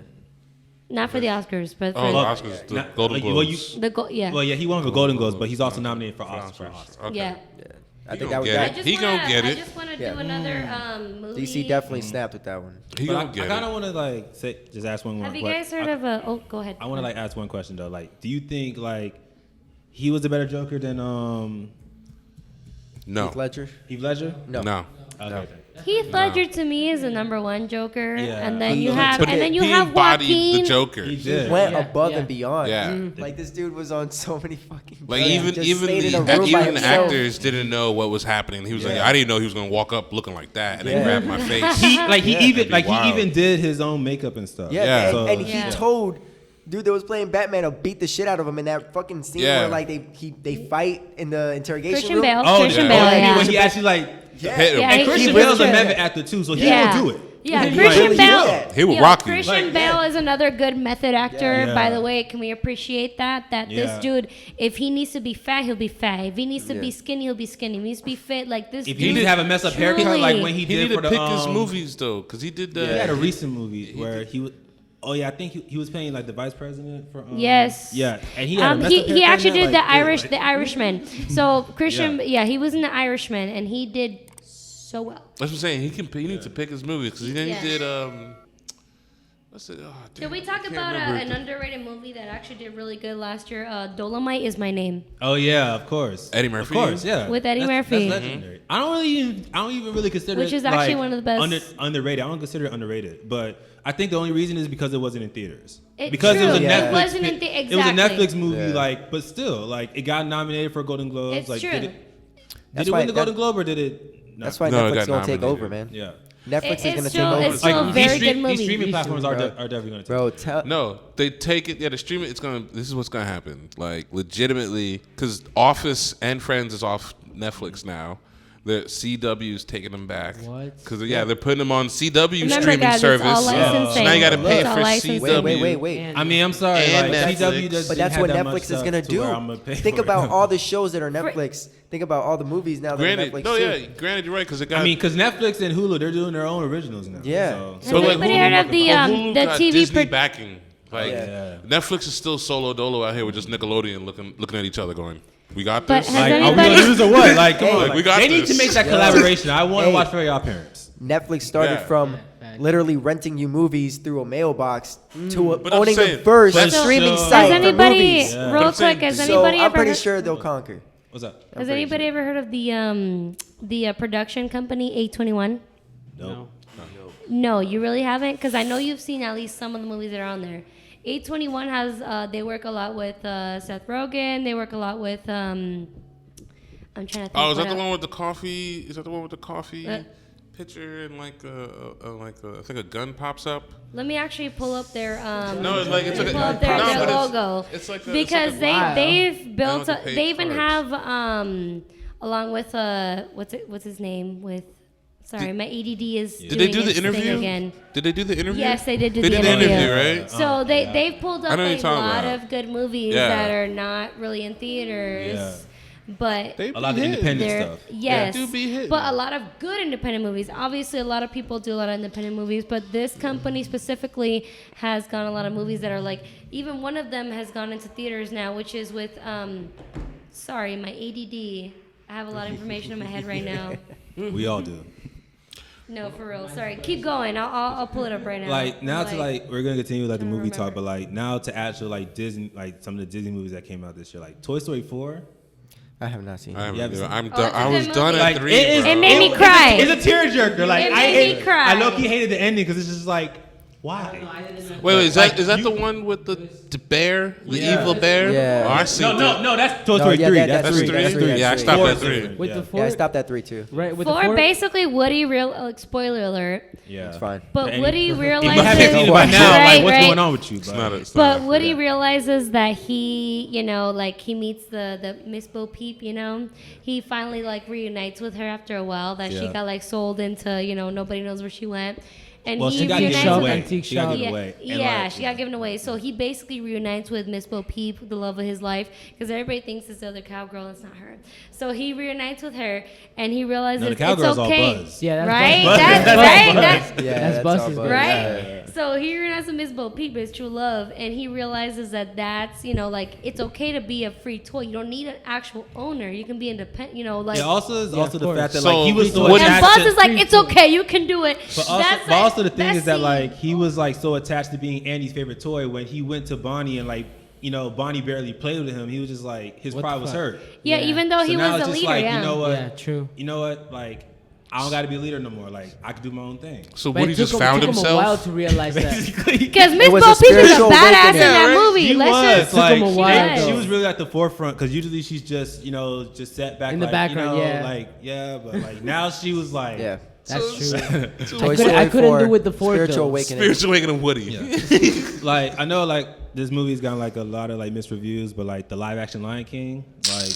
not for the Oscars, but for Oh, the Well, Oscars, the not- Golden well, Globes. the yeah. Well, yeah, he won for Golden Globes, but he's also nominated for Oscars. Oscar. Okay. Yeah. I think gonna that was get that. it. He gonna get I it. just want to Yeah. do another movie. DC definitely snapped with that one. He But gonna I get kind it. of want to like say, just ask one more. Have you guys heard of a? Oh, go ahead. I want to like ask one question though. Like, do you think like he was a better Joker than No. Heath Ledger? Heath Ledger? No. No. Okay. Heath Ledger to me is the number one Joker, Yeah. and then He- you have, But and then you he have embodied Joaquin. the Joker. He did. Went Yeah, above yeah. and beyond. Yeah. Like this dude was on so many fucking. Like drugs, even just even stayed in a the room by even the himself. actors didn't know what was happening. He was like, Yeah. I didn't know he was gonna walk up looking like that and then Yeah. grab my face. He That'd be he wild. even did his own makeup and stuff. Yeah, Yeah. and, So- and Yeah. he told dude that was playing Batman to beat the shit out of him in that fucking scene Yeah. where like they fight in the interrogation Christian room. Bale. Oh, Christian yeah. Bale. Oh, you mean Yeah. when he actually like, Hit him. Yeah, and he- Christian he Bale's a really method should. actor too, so he Yeah. will do it. Yeah, He Christian really Bale. did that. He will Yo, rock you. Christian Like, Bale yeah. is another good method actor. Yeah. By the way, can we appreciate that? That Yeah. this dude, if he needs to be fat, he'll be fat. If he needs to Yeah. be skinny, he'll be skinny. If he needs to be fit, like this. If dude he did have a mess up haircut, truly- like when he He did need for to the pick his movies though, because he did the. He had a recent movie where he was. Oh yeah, I think he was playing like the vice president for. Yes. Yeah, and he had a messed he up haircut actually in did that, like, the Irishman. So Christian, Yeah. yeah, he was in the Irishman, and he did so well. That's what I'm saying. He needs to pick his movies because then Yeah. he did what's it? Oh, damn, Can we I talk can't about remember. an underrated movie that actually did really good last year? Dolomite Is My Name. Oh yeah, of course. Eddie Murphy? Of course, yeah. With Eddie That's Murphy. legendary. I don't even really consider Which it, is actually like, one of the best. underrated. I don't consider it underrated, but I think the only reason is because it wasn't in theaters. It's Because it was a true. Yeah. Netflix. It wasn't in It was a exactly. Netflix movie, Yeah. like, but still, like, it got nominated for Golden Globes. It's like, true. Did it That's win why- the Golden Globe or did it? Not? That's why No, it Netflix got is gonna take nominated. over, man. Yeah. Netflix It's is gonna still- take over. it's still a very good movie. These streaming platforms are Bro. definitely going to take Bro, over. tell No, they take it. Yeah, the streaming. It's gonna. This is what's gonna happen. Like legitimately, because Office and Friends is off Netflix now. The CW's taking them back. What? Because they're putting them on CW Remember, streaming guys, service. it's all licensing. So now you got to pay It's all for licensing. CW. wait. And- I mean, I'm sorry. And Like, CW Netflix. does, But that's what Netflix is gonna do. Think Think about all the shows that are Netflix. Think about all the movies now that are Granted, Netflix no, too. yeah, granted, you're right. Because it got. I mean, because Netflix and Hulu, they're doing their own originals now. Yeah. So, Has But like anybody Hulu- heard of the Hulu the got TV Disney pro- backing. Like Yeah. Netflix is still solo dolo out here with just Nickelodeon looking at each other going, "We got But this." has like, are we anybody- gonna lose or what? Like, come Hey, on. Like, we got they need this. to make that Yeah. collaboration. I want to Hey. watch for y'all parents. Netflix started Yeah. from Facts. literally renting you movies through a mailbox to But I'm owning saying, the first that's streaming so- site Has for anybody, movies. Yeah. real I'm saying- quick, has So, So anybody I'm ever pretty heard, sure they'll conquer. What's up? I'm has pretty anybody sure. ever heard of the production company A21? No. No, you really haven't, because I know you've seen at least some of the movies that are on there. A21 has they work a lot with Seth Rogen. They work a lot with I'm trying to think. Oh, is what that the else. one with the coffee? Is that the one with the coffee Uh, picture and I think a gun pops up? Let me actually pull up their No, it's like it's let me like pull up their, no, their but logo It's like because a, they Wow. they've built Down with the they even cards. have along with what's his name with sorry my ADD is Did they doing do the its thing interview again. Did they do the interview? Yes, they did do They the did the interview. interview, right? So they've pulled I up know what a you're talking lot about. of good movies Yeah. that are not really in theaters, Yeah. but They A lot of be hitting. independent they're stuff. yes, do be hitting. but a lot of good independent movies. Obviously, a lot of people do a lot of independent movies, but this company specifically has gone a lot of movies that are like even one of them has gone into theaters now, which is with sorry, my ADD. I have a lot of information in my head right now. We all do. No, for real. Sorry. Keep going. I'll pull it up right now. Like now to like we're gonna continue like the I don't movie talk, remember. but like now to actual like Disney, like some of the Disney movies that came out this year, like Toy Story 4. I have not seen I, it. am, Yeah, but- I'm Oh, done. it's a I was good done movie. at Like 3. it is. bro. It made me cry. It's a tearjerker. Like It made me cry. I low key hated the ending because it's just like why? Wait, is Like, that you- the one with the bear, the Yeah. evil bear? Yeah. Oh, I see. No, that's Toy No, Story yeah, 3. that- That's That's 3. three. That's 3. Yeah, I That's stopped Four at is 3. different. With Yeah. the Yeah, four, I stopped at 3 too. right? With For the four, basically Woody spoiler alert. Yeah, It's fine. But And- Woody If realizes you haven't seen it by now, right, like what's right. going on with you? It's not. It's But not. Woody realizes that he, like he meets the Miss Bo Peep, he finally like reunites with her after a while that she Yeah. got like sold into, nobody knows where she went. And Well, he she got reunites given with away. Antique She got shop. given yeah, away. And, yeah, like, she got given away. So he basically reunites with Miss Bo Peep, the love of his life, because everybody thinks it's the other cowgirl. It's not her. So he reunites with her, and he realizes No, the it's cowgirl's all okay. Buzz. Yeah, that's right. Buzz. That's That's right. Buzz. That's Yeah, That's that's Buzz all is Buzz. good. right. So he reunites with Miss Bo Peep, his true love, and he realizes that that's like it's okay to be a free toy. You don't need an actual owner. You can be independent. Like. It also is Yeah, also of the course. fact that So, like he was so what- and attached Buzz to, is like, it's okay, you can do it. but also, That's but also the thing that is that scene- like he was like so attached to being Andy's favorite toy when he went to Bonnie and like Bonnie barely played with him. He was just like his What pride the was fuck? hurt. yeah, Yeah. even though So he now was it's the just leader, like yeah. you know what? Yeah, true. You know what? Like I don't got to be a leader no more. Like I can do my own thing. So But Woody it just took him, found took him a while himself. to realize that. Basically, Because Miss was Bo a Peep is a spiritual badass in awakening. that Yeah, right? movie. She Let's was just Took him a like while, Yes. she though. was really at the forefront because usually she's just just sat back In the like, background, yeah. like but like now she was like Yeah. That's true. Toy I Story couldn't 4, do with the fourth, Spiritual though. Awakening. Spiritual awakening of Woody. Yeah. Like I know like this movie's got like a lot of like mixed reviews, but like the live action Lion King, like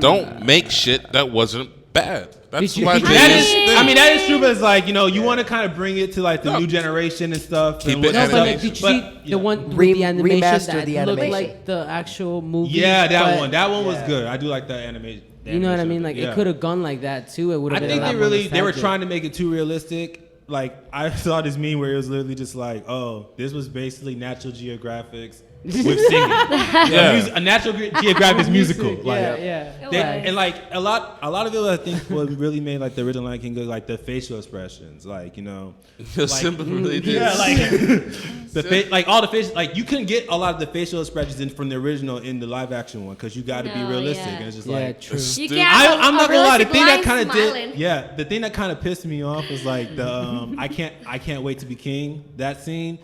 Don't make shit that wasn't bad. That's Did you- why did you- they that just- is, they- I mean that is true, but it's like you want to kind of bring it to like the new generation and stuff. Keep and it what- No, but like, animation. did you but, see yeah. the one with Re- the animation remaster that the looked animation. like the actual movie? Yeah, but that one was good. I do like that animation. You know what I mean? Like it could have gone like that too. It would I have been. think a lot they more were nostalgic. trying to make it too realistic. Like I saw this meme where it was literally just like, oh, this was basically Natural Geographic's with singing. Yeah. A Natural Geographic's musical. Music, Like, yeah. It They, was. and like a lot of it, I think, what really made like the original Lion King good, like the facial expressions, like Simba really did. yeah, like like all the facial, like you couldn't get a lot of the facial expressions from the original in the live action one because you got to be No, realistic, yeah. and it's just Yeah, like. true. You can't have I'm not gonna lie. The realistic thing that line kind of smiling. the thing that kind of pissed me off was like the I can't wait to be king. That scene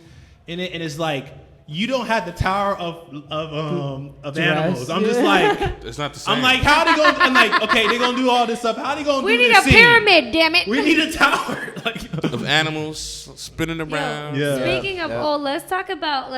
in it, and it's like you don't have the tower of animals. I'm just like. It's not the same. I'm like, how they gonna? I'm like, okay, they gonna do all this stuff. How they gonna We do need this a scene? pyramid, damn it. We need a tower. Like, of animals spinning around. Yeah. Speaking of Yeah. old, let's talk about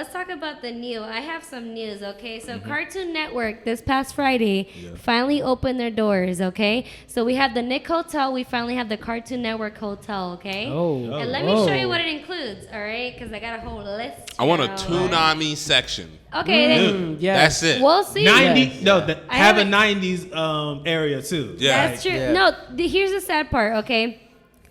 the new. I have some news, okay? So Cartoon Network this past Friday finally opened their doors, okay? So we have the Nick Hotel. We finally have the Cartoon Network Hotel, okay? Oh. And let me show you what it includes, all right? Because I got a whole list. I want a here, all Toonami section. right? Okay, then Yeah. That's it. we'll see. 90. Yes. No, I have a haven't- 90s area too. Yeah. That's true. Yeah. No, here's the sad part, okay?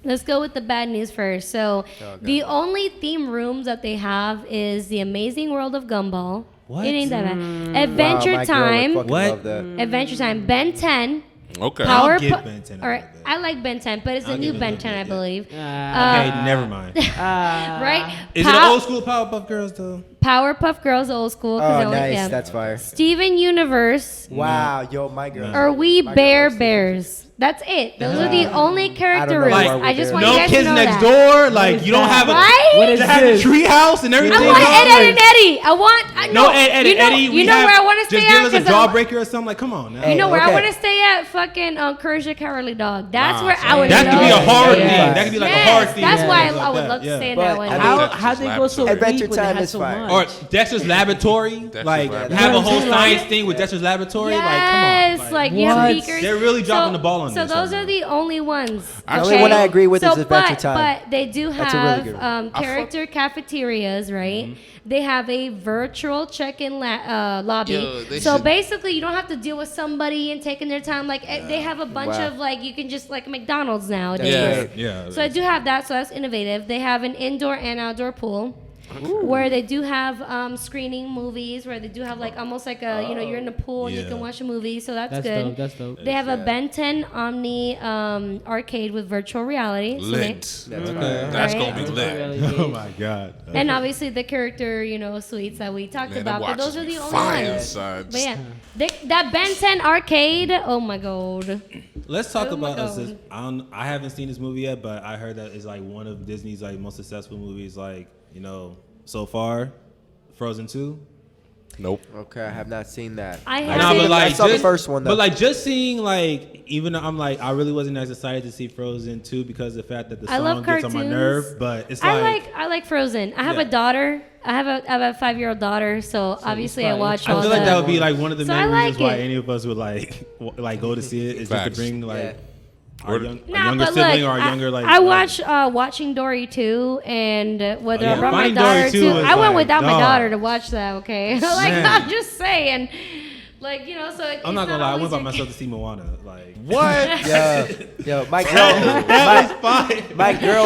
Let's go with the bad news first. So, the only theme rooms that they have is the Amazing World of Gumball. What? It ain't that bad. Wow, Adventure my girl would Time. fucking What? love that. Adventure Time. Ben 10. Okay. Power I'll give Pu- Ben 10 a Or little bit. I like Ben 10, but it's I'll a new give it a Ben little 10, I bit, yeah. believe. Okay, never mind. Right? Is it an old school Powerpuff Girls though? Powerpuff Girls, old school. 'cause I Oh, like nice. them. That's fire. Steven Universe. Wow, yo, my girl. Or We My Bear girl. Bears. That's it. Those are the only character know rooms. why We I just Bear want you No guys kids to know next that. door. Like you don't have a. Right? What is To have the this? tree house and everything. I want dog, Ed, Ed, like- and Eddie. I want. No, Ed, you know, Eddie. You know where I want to stay Just give at? us a 'Cause I- jawbreaker or something. Like, come on now. You know where I okay. want to stay at? Fucking Courage the Cowardly Dog. That's where I would That love could be a to horror stay theme. at. That could be like Yes, a horror theme. that's or why something I would like love that, to stay in But, that one. I mean, How Dexter's how they go so deep Adventure when they Time had is so fire. much? Or Dexter's Laboratory. Like Laboratory. have a whole Yeah. science thing with Dexter's Laboratory. Yes, Like, come on. like you have What? speakers. They're really dropping the ball on So this those right are now. the only ones. The only one I agree with is So, Adventure but, Time. But they do That's a really have good one. character cafeterias, right? They have a virtual check-in lobby. Yo, they So should- basically, you don't have to deal with somebody and taking their time. Like they have a bunch Wow. of like you can just like McDonald's nowadays. Yeah. Yeah. So I do have that, so that's innovative. They have an indoor and outdoor pool. Where they do have screening movies, where they do have like almost like a you're in the pool and you Yeah. can watch a movie, so that's That's good. dope. That's dope. They have a Ben 10 Omni arcade with virtual reality. So Lit. That's Okay. fire. That's Right. gonna be lit. Oh my god. and obviously the character, suites that we talked Man, about. them But those watches are be the only fire ones. inside. But yeah, that Ben 10 arcade, oh my god. Let's talk Oh my about us. God. I haven't seen this movie yet, but I heard that it's like one of Disney's like most successful movies, like so far. Frozen 2. Nope. Okay, I have not seen that. I I've have- Nah, seen but the- like I saw the just- first one though. But like just seeing like even though I'm like I really wasn't as excited to see Frozen 2 because of the fact that the I love song gets on my cartoons. nerve. But it's I like Frozen. I have Yeah. a daughter. I have a 5-year-old daughter, so obviously I fine. watch I all feel the. like that would be like one of the So main I like reasons why it. any of us would like go to see it is just to Facts. bring like. Yeah. our Or- younger sibling or our younger like. I watched Watching Dory 2, and whether Oh, yeah. I brought my Finding Dory daughter 2 to, was I went like, without my dog. daughter to watch that. Okay, like Man. I'm just saying, like so. I'm not gonna lie. I went by myself to see Moana. Like What? Yo, my girl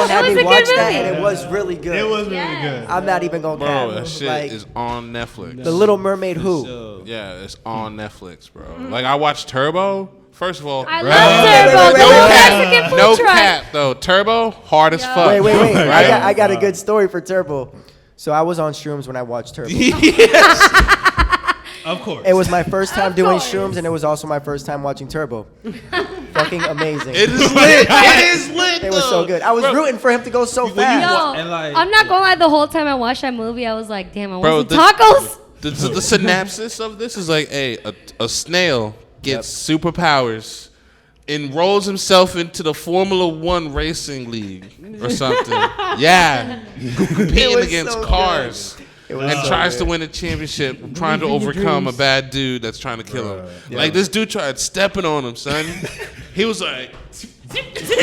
had was me a good watch that, movie. and it was really good. it was really Yes. good. I'm not even gonna Bro, cap. that shit Like, is on Netflix. The Little Mermaid. Who? So, Yeah, it's on Netflix, bro. Like I watched Turbo. First of all, I bro, love wait, Turbo. wait, The wait, little wait. Mexican food no truck. cap though. Turbo hard as Yo. fuck. Wait. Right? I got a good story for Turbo. So I was on shrooms when I watched Turbo. of course. It was my first time Of doing course. shrooms, and it was also my first time watching Turbo. Fucking amazing. It is lit. It is lit. It was so good. I was Bro, rooting for him to go so you fast. Yo, And, like- I'm not gonna lie. The whole time I watched that movie, I was like, "Damn, I Bro, want some tacos." The synopsis of this is like, hey, a snail gets superpowers, enrolls himself into the Formula One racing league or something. Yeah, competing was against so cars. It was And so tries good. to win a championship, trying to overcome a bad dude that's trying to kill him. Yeah. Like this dude tried stepping on him, son. He was like,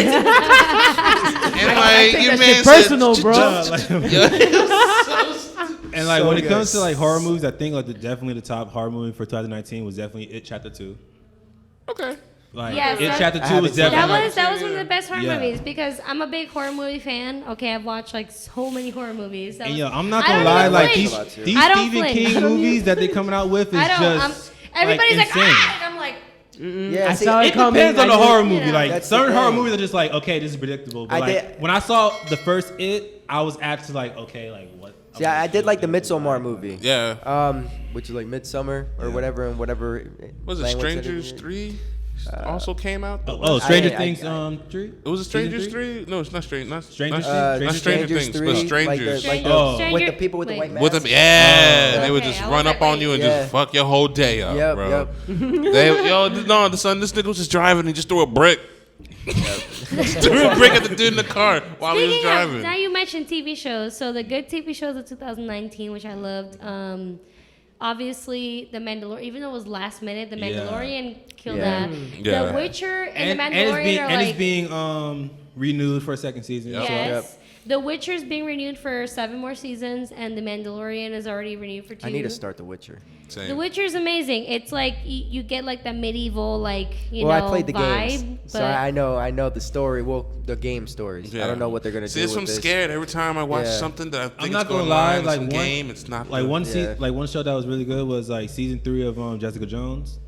and like take your that man shit said, personal, bro. Yeah, it was so And like So when it good. comes to like horror movies, I think like definitely the top horror movie for 2019 was definitely It Chapter 2. okay. Like Yes, It that- Chapter I 2 was haven't seen definitely That was one of the best horror Yeah. movies because I'm a big horror movie fan. Okay, I've watched like so many horror movies. That And was- yo, I'm not I gonna don't lie, even like flinch. these I don't Stephen flinch. King movies that they coming out with is I don't. just Everybody's like, insane. ah, and I'm like, Yeah, I see, saw It coming. depends on the I knew- horror movie. Yeah. Like That's the certain horror thing. movies are just like, okay, this is predictable. But I like did- when I saw the first It, I was actually like, okay, like what? See, I did like the Midsommar movie. Yeah. Which is like Midsummer or whatever and whatever. Was it language Strangers it is. 3? Also came out. Oh, Stranger I- Things. I- 3. It was a Strangers Season 3? No, it's not Stranger. Not Strangers- not Stranger Things, but 3, Strangers. Like the, Oh. with the people with the white masks. With them, yeah, and they would Okay, just I was run like, up on wait. you and Yeah. just fuck your whole day up, Yep, bro. yep. The son, this nigga was just driving and he just threw a brick. Threw a brick at the dude in the car while he was Speaking of, driving. now you mentioned TV shows. So the good TV shows of 2019, which I loved. Obviously, The Mandalorian. Even though it was last minute, The Yeah. Mandalorian killed Yeah. that. Yeah. The Witcher and, And The Mandalorian are like it's being renewed for a second season. Yep. So- yes. The Witcher's being renewed for 7 more seasons, and The Mandalorian is already renewed for 2. I need to start The Witcher. Same. The Witcher's amazing. It's like you get like the medieval like Well, I played the vibe, games, but so I know the story. Well, the game stories. I don't know what they're gonna See, do that's with I'm this. scared every time I watch Yeah. something that I think I'm it's not going gonna lie, like like some one game. It's not like good. one Yeah. like one show that was really good was like season 3 of Jessica Jones.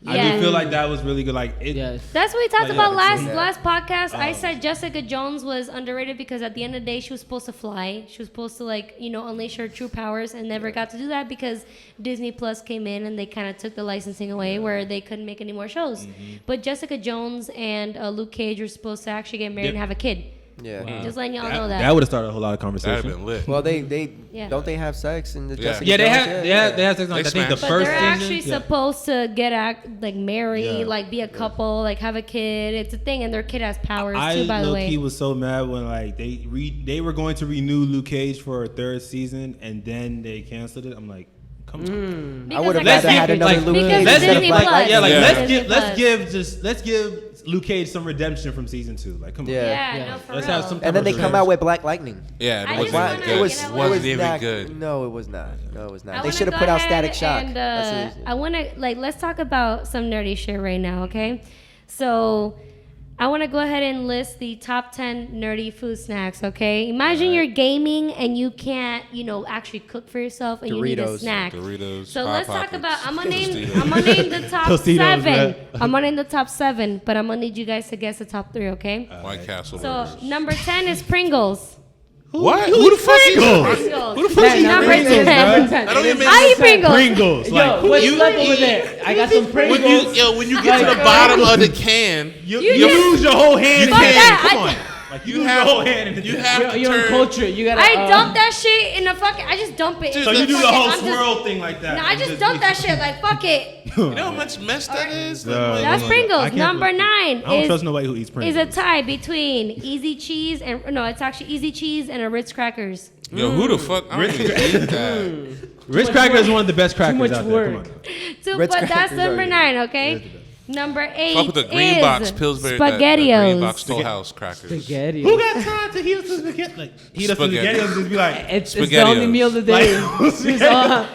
I Yeah. do feel like that was really good. Like it, Yes. that's what we talked Like, about yeah, last podcast. I Oh. said Jessica Jones was underrated because at the end of the day, she was supposed to fly. She was supposed to like unleash her true powers, and never got to do that because Disney Plus came in and they kind of took the licensing away, where they couldn't make any more shows. Mm-hmm. But Jessica Jones and Luke Cage were supposed to actually get married and have a kid. Yeah. Just letting y'all know that that. would have started a whole lot of That'd conversation. have been lit. Well, they Yeah. don't they have sex in the Yeah. Jessica Yeah, they Jones? have they have sex on. I They think the smashed. But first they're season. actually yeah. supposed to like marry, Yeah. like be a couple, like have a kid. It's a thing, and their kid has powers I too. By the way, low-key was so mad when like they were going to renew Luke Cage for a 3rd season and then they canceled it. I'm like, come on. I would have Because, rather had another because Luke it's Cage let's instead of Disney Black Plus. Lightning. Yeah, like Yeah. Disney Plus. let's give Luke Cage some redemption from season 2. Like, come on. Yeah. Yeah, no, for Let's real. have some And then they type of come out with Black Lightning. Yeah, I it just wasn't wanna- even you good. know It what? wasn't was even not- good. No, it was not. No, it was I not. They wanna should have go put out ahead Static Shock. And, That's I want to let's talk about some nerdy shit right now, okay? So I want to go ahead and list the top 10 nerdy food snacks, okay? Imagine you're gaming and you can't, actually cook for yourself and you need a Doritos. snack. Doritos, So Hot let's talk Pockets, about. I'm gonna Tostitos. name the top Tostitos, 7. right? I'm gonna name the top 7, but I'm gonna need you guys to guess the top 3, okay? White Castle So burgers. number 10 is Pringles. What? Who the fuck is Pringles? Pringles. Who the fuck Yeah, is number Pringles, 10. bruh? That don't even make I eat sense. Pringles. Pringles. Like, Yo, what's you left over eat- there? I got some Pringles. When you get to the bottom of the can, you You use your whole hand. Fuck in it. that. Come I- on. Like, you you use have your whole hand. in it. you have to You're turn. uncultured. You gotta. I dump that shit in a fucking. I just dump it. So you do the whole swirl thing like that. No, I and just dump that shit. Like fuck it. You know how much mess that is? Duh. That's I Pringles. can't Number believe- 9 I don't trust is nobody who eats Pringles. a tie between Easy Cheese and no, it's actually Easy Cheese and a Ritz crackers. Yo, who the fuck? I don't even eat that. Ritz cracker is one of the best crackers much out there. Come work. on. So, Ritz but that's crackers are number good. 9, okay? Number 8 Fuck with the green is box Pillsbury. That green box SpaghettiOs. Full House crackers. Spaghetti. Who got time to heat up some spaghetti? Like heat up some Spaghetti. spaghetti and just be like, It's the only SpaghettiOs. meal of the day. Like,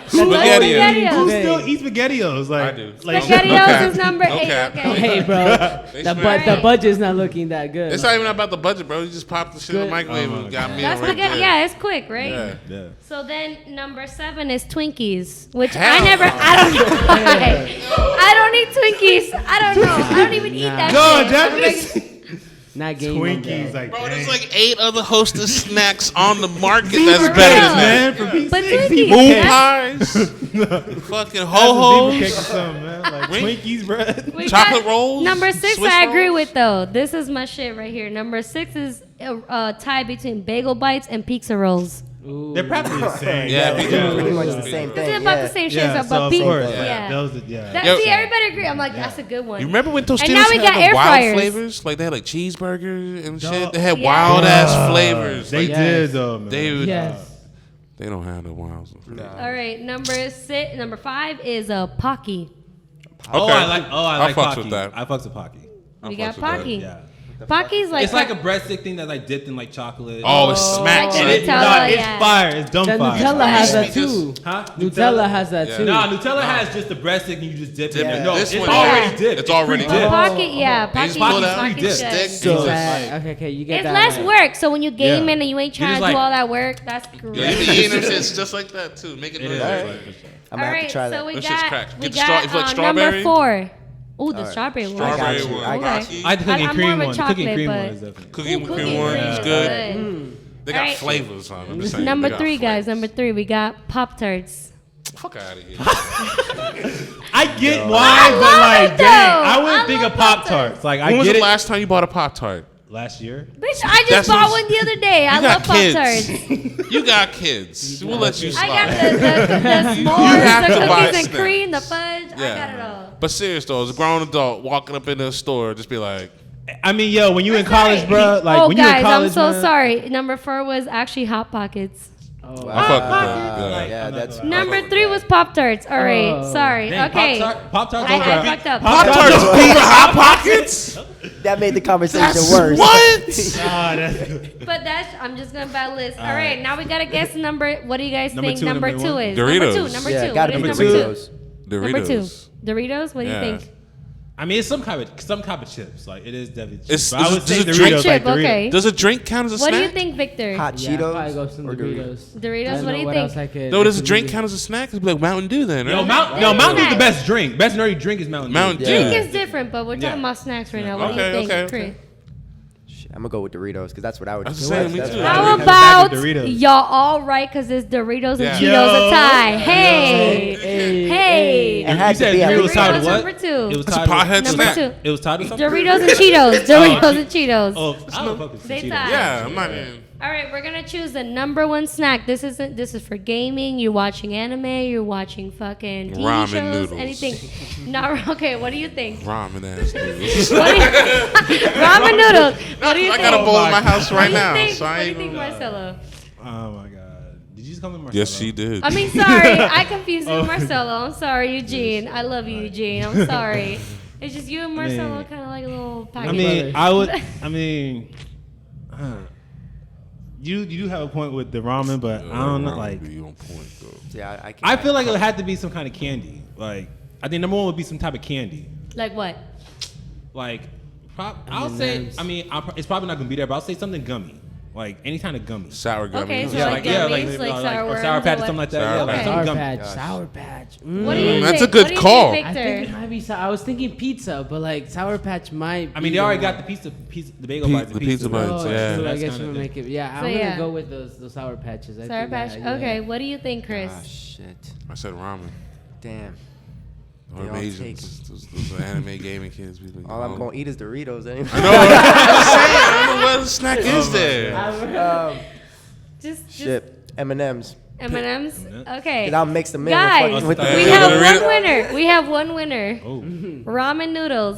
SpaghettiOs. who still eats spaghettios? Like, I do. Like, SpaghettiOs is number 8. cap. Okay. Hey, bro. They The smack. budget's not looking that good. It's not even about the budget, bro. You just pop the shit in the Good. microwave Oh my and got God. me That's right spaghetti. there. Yeah, it's quick, right? Yeah. yeah. So then number 7 is Twinkies, which Hell I no. don't know why. I don't eat Twinkies. I don't know. I don't even eat that No, shit. that I'm is like, Not game on Twinkies. that. Like, Bro, there's dang. like 8 other Hostess snacks on the market Zebra that's For better real. than that. man, for Pete's But sake. Twinkies, Moon that's- pies, fucking Zebra ho-hos, cake or something, man. Like Ring- Twinkies, bread. we chocolate got rolls. Number 6, Swiss I agree rolls. with though. This is my shit right here. Number 6 is a tie between bagel bites and pizza rolls. Ooh. They're probably the same. Yeah, Yeah, pretty much the same It's thing. about Yeah. the same shit, Yeah, but so of pizza. course, Yeah. those, That, Yo- see, everybody agree. I'm like, that's a good one. You remember when Tostitos And now we had got the air wild fryers. flavors? Like they had like cheeseburger and shit. Dog. They had Yeah. wild ass flavors. They Like, did though, man. They Yes. they don't have the wild. All right, number 5 is a Pocky. Oh, Okay. I like. Oh, I like fucks Pocky. with that. I fucks with Pocky. We fucks got with that. Pocky. Yeah. Pocky's like It's like a breadstick thing that's like dipped in like chocolate. Oh, it's smacked. like And the it, Nutella, nah, it's yeah. fire. It's dumb That fire. Nutella has that Because- too. Huh? Nutella has that Yeah. too. Nah, Nutella has just the breadstick and you just dip it. Yeah. No, This it's one- already Yeah. dipped. It's already pre-dipped. dipped. Pocky, yeah, They Pocky. just pull it out, Pocky's pre-dipped. good. Stick. So, Like- okay, you get It's that. less right. work, so when you game Yeah. in and you ain't You trying just to do like- all that work, that's great. Yeah, you be eating them shits just like that too. Make it It look is. like. Alright. I'm All gonna have right, to try so that. we This shit's got cracked. we Get the straw- if you like got number strawberry? 4. Ooh, the Alright. strawberry one. Strawberry got you, one. I got Rocky. you. I the cookie I'm and cream more of a one. The cookie and cream chocolate, one but- is definitely. Cookie and Cookie cream one and is cream good. They got Alright. flavors on. I'm just saying. Number they got 3, guys. flavors. Number 3, we got Pop Tarts. Fuck out of here. I get I why, but love like, it, dang, though. I wouldn't I think love of Pop Pop-Tarts. Tarts. Like, I When was get the it. last time you bought a Pop Tart? Last year. Bitch, I That's just bought what's- one the other day. I You love got Pop kids. Tarts. You got kids. We'll let you I slide. got the have s'mores, to the buy cookies and snacks. cream, the fudge. I got it all. But serious though, as a grown adult walking up in the store, just be like, I mean, yo, when you in That's college, right. bro, like Oh, when you in guys, college, I'm so man, sorry. Number 4 was actually Hot Pockets. Oh, I fuck with that. Yeah. Like, Yeah, I'm not that's gonna lie. Number 3 was Pop Tarts. All right, Oh. sorry. Dang, Okay. Pop Tarts. I fucked up. Pop Tarts beat Hot Pockets? That made the conversation That's worse. what? Ah, that's But that's, I'm just going to bad list. All right, now we got to guess number. What do you guys Number think two, number number 2 one? is? Doritos. Number Yeah, 2. gotta What be is number number 2? Doritos. Doritos. Number 2. Doritos? What do you Yeah. think? I mean, it's some kind of chips. Like it is definitely chips. It's- But I would does say it Doritos. drink- Like Chip, Doritos. okay. Does a drink count as a What do snack? you think, Victor? Hot yeah, Cheetos probably go some or Doritos. Doritos, I don't what do know you what think? else I could. No, does a could drink do. count as a snack? It'd be like Mountain Dew then, right? No, Mountain Dew is the best drink. Best nerdy drink is Mountain Dew. Mountain Dew. Drink Yeah. is different, but we're talking Yeah. about snacks right now. What do Okay, you think, okay, Chris? okay. I'm gonna go with Doritos because that's what I would That's do. the same, me That's too. what I How would Doritos. do. about Doritos. y'all all right? Because it's Doritos and Yeah. Cheetos Yo. a tie. Hey, Hey, hey. It had You to said be at Doritos least tied to Doritos what? number 2. It was That's a tied to- pothead Number snack. 2. It was tied to something. Doritos and Cheetos. Doritos and Cheetos. Oh, I don't fuck with They Cheetos. tied. Yeah, I'm not even. All right, we're gonna choose the number 1 snack. This is for gaming. You're watching anime. You're watching fucking TV Ramen shows. noodles. Anything. Not okay. What do you think? Ramen ass noodles. What do you, ramen noodles. What do you I think? got a bowl in my my house What right do you now, think? so I What do you ain't think, gonna. Marcelo? Oh my god. Did you just call me Marcelo? Yes, she did. I mean, sorry, I confused you with Marcelo. I'm sorry, Eugene. I love you, Eugene. I'm sorry. It's just you and Marcelo, mean- kind of like a little I package. mean, I would. I mean, you do have a point with the ramen, but I don't know. Like, Be on point though. Yeah, I can't. I feel like it would have to be some kind of candy. Like, I think number 1 would be some type of candy. Like what? Like, I'll say. M&Ms. I mean, it's probably not gonna be there, but I'll say something gummy. Like any kind of gummy. Sour gummies. Okay, so Yeah, like like gummies, like sour or worms sour or patch or what? something like that. Sour Yeah, like Patch. something Sour gummy. Patch. Gosh. Sour Patch. What do you That's think? a good What do you call. think, I think Victor? it might be I was thinking pizza, but like Sour Patch might. I mean, they already got the the bagel bites. The pizza bites, Oh, yeah. true. I That's guess kinda we'll thing. make it. Yeah, So, I'm yeah. gonna go with those Sour Patches. I Sour think patch. that, yeah. Okay, what do you think, Chris? Ah, shit. I said ramen. Damn. Or They all Asians. Those anime gaming kids. Be like, All I'm gonna eat is Doritos anyway. I know. I'm saying, I don't know what snack is there. Just Shit. M&M's. M&Ms. Okay. Cause I'll mix them in Guys, with we the Yeah, have Dorito- one winner. We have one winner. Oh. Ramen noodles.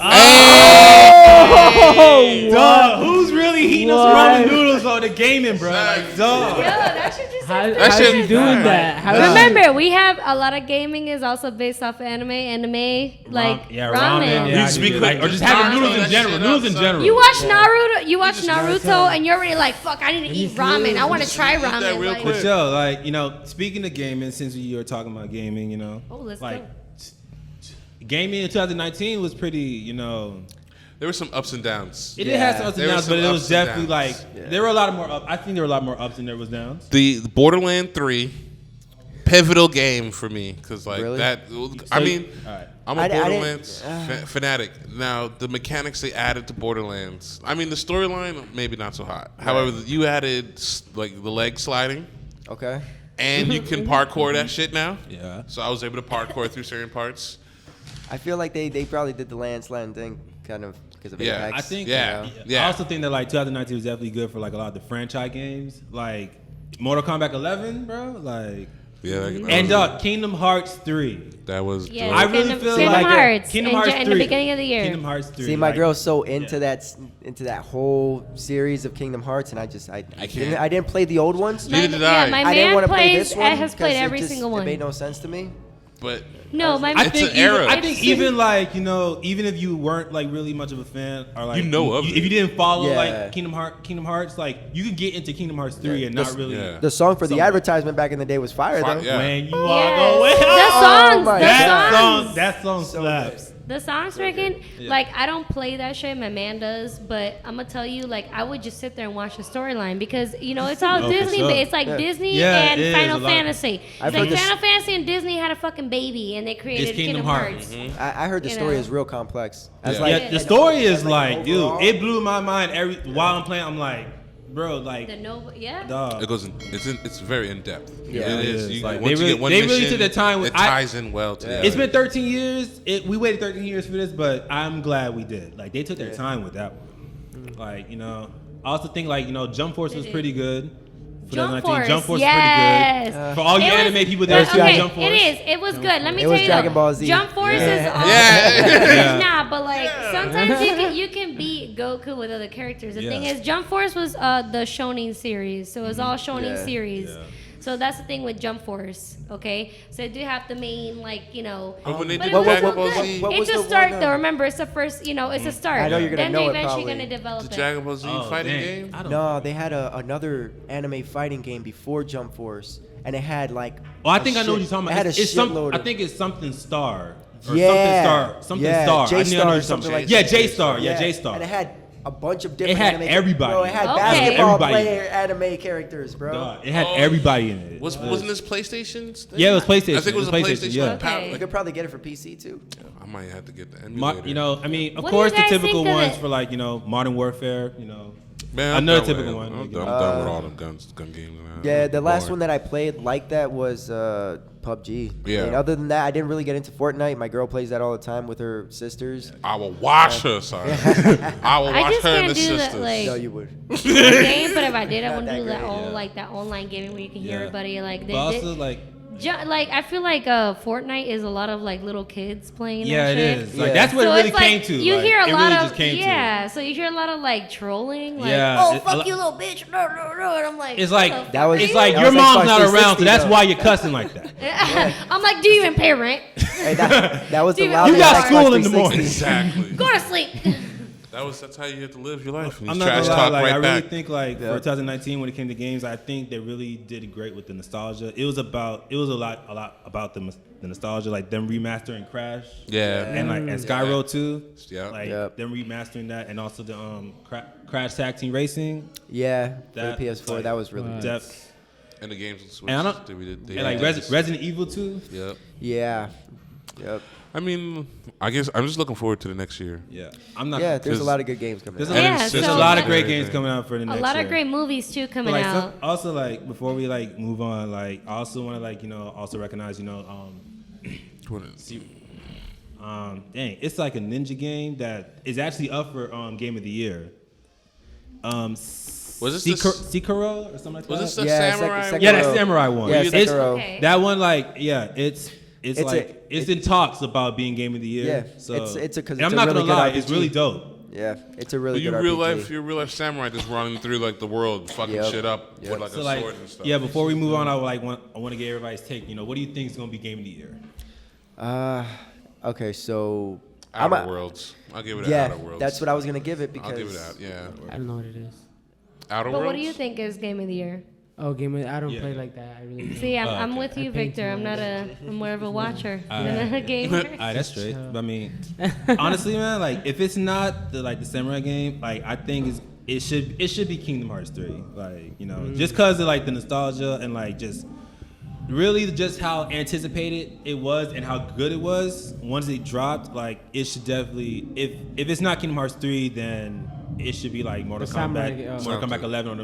Dog, who's really heating up some ramen noodles on the gaming, bro? Like, dog. Yo, that should just How That are shit- you doing Alright. that? How Remember, we have a lot of gaming is also based off anime, like ramen. Yeah, Just be dude. quick, or just having noodles in general. Noodles in general. You watch Naruto, and you're already like, fuck, I need to eat ramen. I want to try eat that ramen. real Like, quick. But yo, like, you know, speaking of gaming, since you were talking about gaming, you know, Oh, let's like, go. gaming in 2019 was pretty, you know, There were some ups and downs. it did have some ups There and were downs, some but it ups was and definitely downs. like there were a lot of more up. I think there were a lot more ups than there was downs. The Borderland 3, pivotal game for me, because like Really? that. I mean, all right. I'm a I didn't- Borderlands fanatic. Now the mechanics they added to Borderlands. I mean, the storyline maybe not so hot. However, you added like the leg sliding, Okay. and you can parkour that shit now. Yeah. So I was able to parkour through certain parts. I feel like they probably did the landslide thing kind of because of Yeah, Apex. I think. Yeah, you know? yeah. I also think that like 2019 was definitely good for like a lot of the franchise games, like Mortal Kombat 11, bro. Like, Yeah, and Kingdom Hearts 3. that was. Yeah, I really Kingdom, feel Kingdom like Hearts, Kingdom Hearts in 3. the beginning of the year. Kingdom Hearts 3. See, my like, girl's so into that whole series of Kingdom Hearts, and I can't. I didn't play the old ones. Neither did I. My I didn't man want to play plays, this one has played because every it just, single It one. made no sense to me. But No, my I It's think an era. I think even like, you know, even if you weren't like really much of a fan or like You know of if it. you didn't follow Yeah. like Kingdom Hearts, like you could get into Kingdom Hearts 3 and not really. Yeah. The song for the Somewhat. advertisement back in the day was fire, though. Yeah. When you Yes. walk away. The songs, my the God. songs. That song slaps. The songs freaking like I don't play that shit. My man does, but I'm gonna tell you, like I would just sit there and watch the storyline because you know it's all Oh, for Disney. sure. But it's like Yeah. Disney Yeah, and it is Final a lot. Fantasy. I've It's like heard this- Final Fantasy and Disney had a fucking baby, and they created It's Kingdom Kingdom Hearts. Hearts. I heard the You story know. is real complex. That's Yeah. like Yeah, the story is like, overall- dude, it blew my mind every while I'm playing. I'm like, bro, like, The Nova, yeah. dog. it goes. It's very in depth. Yeah, it it is. is. You, Like, once they you get one really- they really mission, took their time with- It ties in well together. It's been 13 years. We waited 13 years for this, but I'm glad we did. Like they took their time with that one. Like, you know, I also think like, you know, Jump Force was pretty good. For Jump 2019. Force, Jump Force yes. was pretty good. For all you It was- anime people but, that see okay, Jump Force. It is. It was good. Let me It tell was you. Dragon though, Ball Z. Jump Force is awesome. Yeah. Nah, but like sometimes you can beat Goku with other characters. The thing Yes. is, Jump Force was the Shonen series, so it was all Shonen Yeah. series. Yeah. So that's the thing with Jump Force, okay? So they do have the main, like, you know. But when they but did it was Dragon so Ball good. Z, What was It's a the start, one, though. Remember, it's the first, you know, it's a start. I know you're gonna then know they're it eventually probably. going to develop the it. Dragon Ball Z fighting dang. game. I don't No, they had another anime fighting game before Jump Force, and it had like. Well, I a think I know what you're shit- talking It about. had a It's some, shitload I of- think it's something Star. Or Yeah. Something Yeah, Star. I J knew I Star knew or you something talking like Yeah, that. J Star. Yeah, J Star. And it had a bunch of different. had anime everybody. Bro, it had Okay. basketball Everybody. player anime characters, bro. Dog, it had Oh, everybody in it. Wasn't this PlayStation's thing? Yeah, it was PlayStation. I think it was a PlayStation. Yeah. Okay. You could probably get it for PC too. I might have to get the My, emulator. you know, I mean, of What do you course, the guys typical think of ones it? for like, you know, Modern Warfare. You know, Man, I'm another done with typical it. one. I'm done with all them gun games. Yeah, the last one that I played like that was PUBG. Yeah. I mean, other than that, I didn't really get into Fortnite. My girl plays that all the time with her sisters. I will wash her, sorry. I will I wash just her and can't the do that, sisters. like- No, you would. game, but if I did, I Not wouldn't that do that great, all yeah. like that online gaming where you can hear Yeah. everybody like they but did. also like, Like I feel like Fortnite is a lot of like little kids playing. yeah, that it shit. is. Like Yeah. that's what So it really it's like, came to. You like, hear a it lot really of just came yeah, so you hear a lot of like trolling, like Yeah, oh a fuck lot- you little bitch, no, and I'm like It's what like the That was- it's like That your was like mom's not around, so 560 that's though. why you're cussing like that. fuck? I'm like, do you even pay rent? Hey, that was the Dude, loudest you got Xbox school in the 360. morning. Exactly. Go to sleep. That's how you have to live your life. And I'm you not trash gonna lie, talk like right I really back. think like Yeah. for 2019 when it came to games, I think they really did great with the nostalgia. It was a lot about the nostalgia, like them remastering Crash. Yeah. And like and Skyro too. Yeah. Like Yep. them remastering that and also the Crash Tag Team Racing. Yeah, for That, the PS4, like, that was really good. Depth. And the games on Switch. And I don't- they And like did this. Resident Evil 2. Yep. Yeah. Yep. I mean, I guess I'm just looking forward to the next year. Yeah. I'm not Yeah, there's a Cause- lot of good games coming There's out. a, Yeah, there's so- a lot of great Very games good. coming out for the A next lot year. of great movies too But, coming like, out. also like before we like move on, like I also want to like also recognize dang, it's like a ninja game that is actually up for game of the year. Was this Sekiro or something like Was that? this the Yeah, samurai? Sekiro. Yeah, that samurai one. Yeah, It's- Sekiro. Okay. That one, like, yeah, it's It's like it's in talks about being game of the year. Yeah, so it's a- 'cause and I'm it's a not really gonna good lie, RPG. it's really dope. Yeah, it's a really But good RPG. you're real life samurai just running through like the world, fucking Yep. shit up Yep. with like So a like, sword and stuff. yeah. Before we move on, I want to get everybody's take. You know, what do you think is gonna be game of the year? Okay, so Outer Worlds. I'll give it yeah, Outer Worlds. that's what I was gonna give it because I'll give it out. Yeah. I don't know what it is. Outer But Worlds. what do you think is game of the year? Oh, I don't Yeah. play like that. I really don't. See, I'm okay. with you, I paid Victor. I'm not I'm more of a watcher Alright. than a gamer. All right, that's straight. But I mean, honestly, man, like if it's not the samurai game, like I think it should be Kingdom Hearts 3. Like, you know, just cause of like the nostalgia and like just really just how anticipated it was and how good it was once it dropped. Like it should definitely, if it's not Kingdom Hearts 3, then it should be like Mortal The samurai Kombat, game, oh. Mortal Kombat 11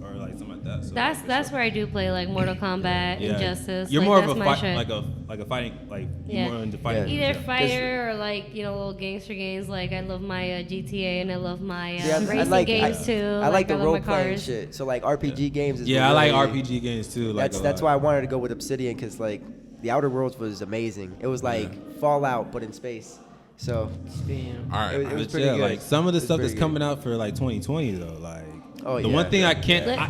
or like something like that. So, That's where I do play like Mortal Kombat, yeah. Injustice. You're like, more of that's a my fight, shit. like a fighting, like Yeah. you're more into fighting. Yeah. Either games, fighter or like little gangster games. Like I love my GTA and I love my yeah, racing games too. I like the love role my playing cars. shit. So like RPG games is Yeah, I like really- RPG games too. Like That's why I wanted to go with Obsidian because like the Outer Worlds was amazing. It was like Fallout but in space. So Damn. All right. it was But pretty yeah, good. like some of the It was stuff that's pretty coming out for like 2020 though, like Oh, the yeah. one thing I can't, Let-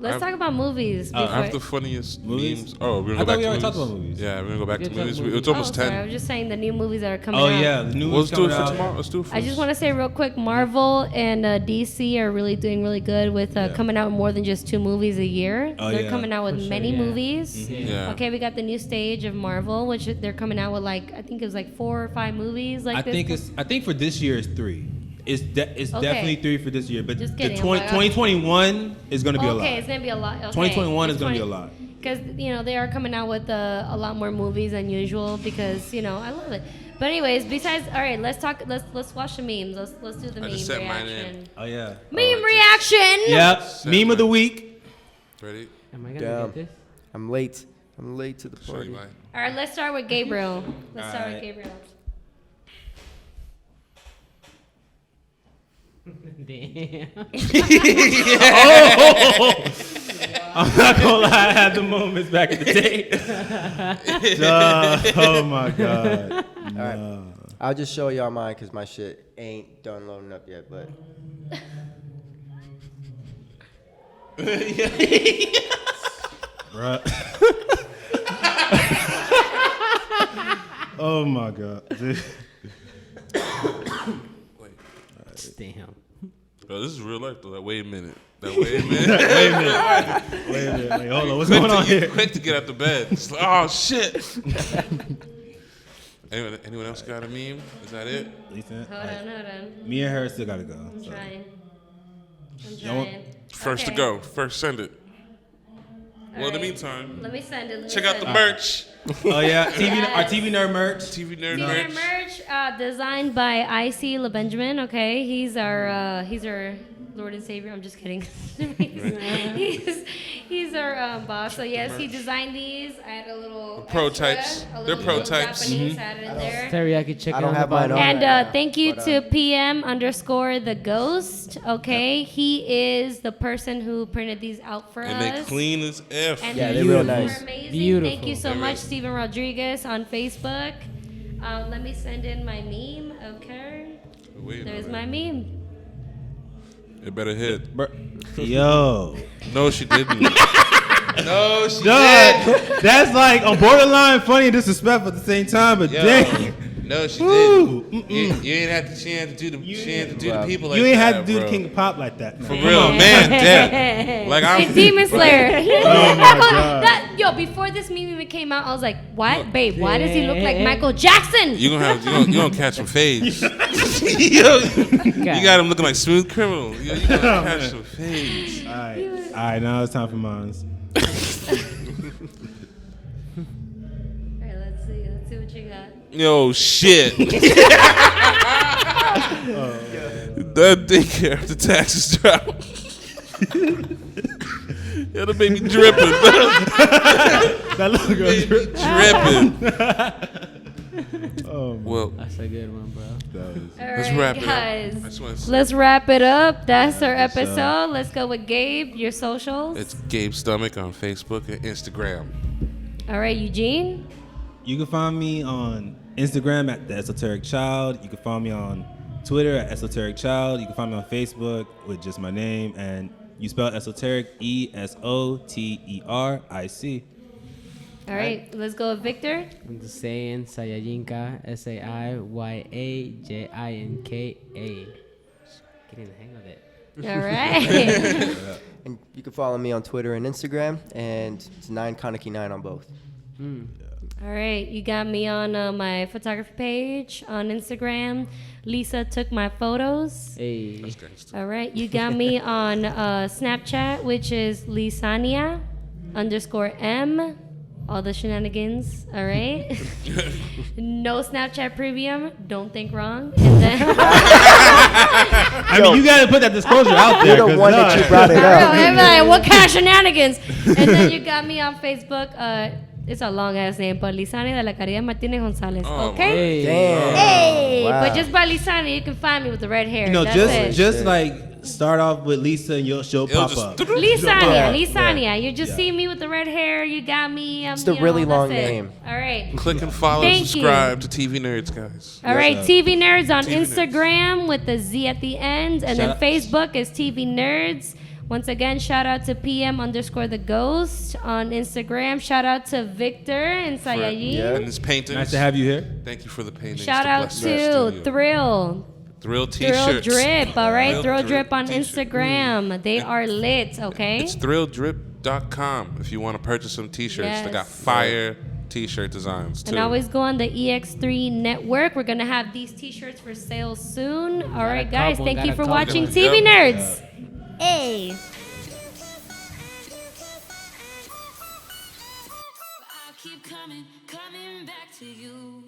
Let's talk about movies. I Before have the funniest Movies? memes. Oh, we're I gonna go thought back we to already movies. talked about movies. Yeah, we're gonna go back to We did talk movies. movies. It's almost sorry, 10. I was just saying the new movies that are coming Oh out. yeah, the new Let's ones do it coming for out. tomorrow. Let's do it for I just want to say real quick, Marvel and DC are really doing really good with coming out with more than just 2 movies a year. Oh, They're yeah. coming out with For sure, many yeah. movies. Yeah. Okay, we got the new stage of Marvel, which they're coming out with like I think it was like 4 or 5 movies. Like I think for this year it's 3. It's Okay. definitely 3 for this year, but Just the kidding, 2021 is gonna be a lot. Okay, it's gonna be a lot. Okay. 2021 is gonna be a lot. Because they are coming out with a lot more movies than usual. Because I love it. But anyways, besides, all right, let's talk. Let's watch the memes. Let's do the I meme just set mine reaction. in. Oh yeah. Meme reaction. Yep. Set Meme of the mine. week. Ready? Am I gonna Damn. get this? I'm late. I'm late to the Show party. you mine. All right, let's start with Gabriel. Let's start with Alright. Gabriel. Damn. I'm not gonna lie, I had the moments back in the day. Oh my god. All right. I'll just show y'all mine because my shit ain't done loading up yet, but Bruh. Oh my god. Dude. Wait. Damn. Bro, this is real life though. Like, wait a minute. Wait a minute. Wait a minute. Wait, hold on. What's going on here? Quick to get out the bed. It's like, oh shit. Anyone else got a meme? Is that it? Lisa, Hold on. me and her still gotta go. I'm so. trying. I'm Y'all want- trying. First Okay. to go. First send it. Well, in the Alright. meantime, Let me send it. check out the merch. Oh yeah, our Yes. TV nerd merch. TV Nerd T-shirt merch. merch designed by I.C. LeBenjamin. Okay, he's our Lord and Savior. I'm just kidding. he's our boss. So yes, he designed these. I had a little Prototypes. extra, a They're little prototypes. Japanese added in there. Teriyaki chicken I don't on have the mine bottom. on. And right now, thank you but, to PM_the Ghost. Okay, he is the person who printed these out for And they us. clean as F. And Yeah, they're they're real super nice. Amazing. Beautiful. Thank you so They're much, real. Steven Rodriguez on Facebook. Let me send in my meme. Okay, Wait a there's minute. my meme. It better hit. Yo, No, she didn't. No, she dog, did. that's like on borderline funny and disrespectful at the same time. But Yo, dang, no, she Woo, didn't. You ain't have to. She ain't have to do the. She ain't have to do the people like you ain't that, had to do bro. the King of Pop like that. For real, man, dead. Like I'm. And Demon Slayer. Oh my God. Yo, before this meme even came out, I was like, "What, babe? Why does he look like Michael Jackson?" You gonna catch some fades. you got him looking like Smooth Criminal. You gonna catch some fades. All right, now it's time for mine. All right, let's see what you got. Yo, shit. That daycare after taxes drop. Yeah, the baby dripping. That look Baby good. dripping. Well, That's a good one, bro. All let's right, wrap it up. guys. I just wanna say, Let's wrap it up. That's our episode. Let's go with Gabe. Your socials. it's Gabe Stomach on Facebook and Instagram. All right, Eugene. You can find me on Instagram at The Esoteric Child. You can find me on Twitter at Esoteric Child. You can find me on Facebook with just my name, and you spell esoteric ESOTERIC. All right, let's go with Victor. I'm just saying Sayajinka, SAIYAJINKA. Getting the hang of it. All right. And you can follow me on Twitter and Instagram, and it's 9Kaneki9 on both. All right, you got me on my photography page on Instagram. Lisa took my photos. Hey. That's gangster. All right, you got me on Snapchat, which is Lisania_M. All the shenanigans, all right? No Snapchat premium, don't think wrong. And then I mean, you got to put that disclosure out there. You're the 'cause one that you brought it I up. know, everybody, what kind of shenanigans? And then you got me on Facebook. It's a long ass name, but Lisania de la Caridad Martinez Gonzalez. Oh, Okay? Hey. Damn. Hey, Wow. but just by Lisania, you can find me with the red hair. You know, That's it. just like start off with Lisa, and she'll It'll pop just- up. Lisania, Yeah. Lisania. You just Yeah. see me with the red hair. You got me. It's a you know, really that's long it. name. All right. Click and follow Thank and you. subscribe to TV Nerds, guys. All right, sir. TV Nerds on TV Nerds. Instagram with the Z at the end. And then Shout out- Facebook is TV Nerds. Once again, shout out to PM_the Ghost on Instagram. Shout out to Victor and Sayayi. Yeah. And his paintings. Nice to have you here. Thank you for the paintings. Shout out bless the to studio. Thrill. Thrill Thrill T-shirts. Drip, all right? Thrill Thrill Drip on t-shirt. Instagram. They are lit, okay? It's thrilldrip.com if you want to purchase some T-shirts. They got Yes. fire T-shirt designs too. And always go on the EX3 network. We're going to have these t-shirts for sale soon. All right, guys. couple, Thank got you a for couple. watching Yep. TV Nerds. Hey. I keep coming back to you.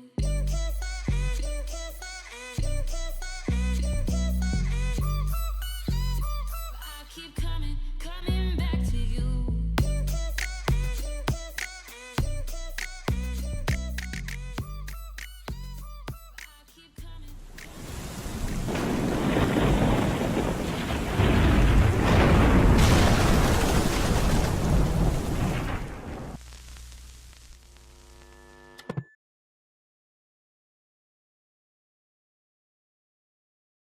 I keep coming.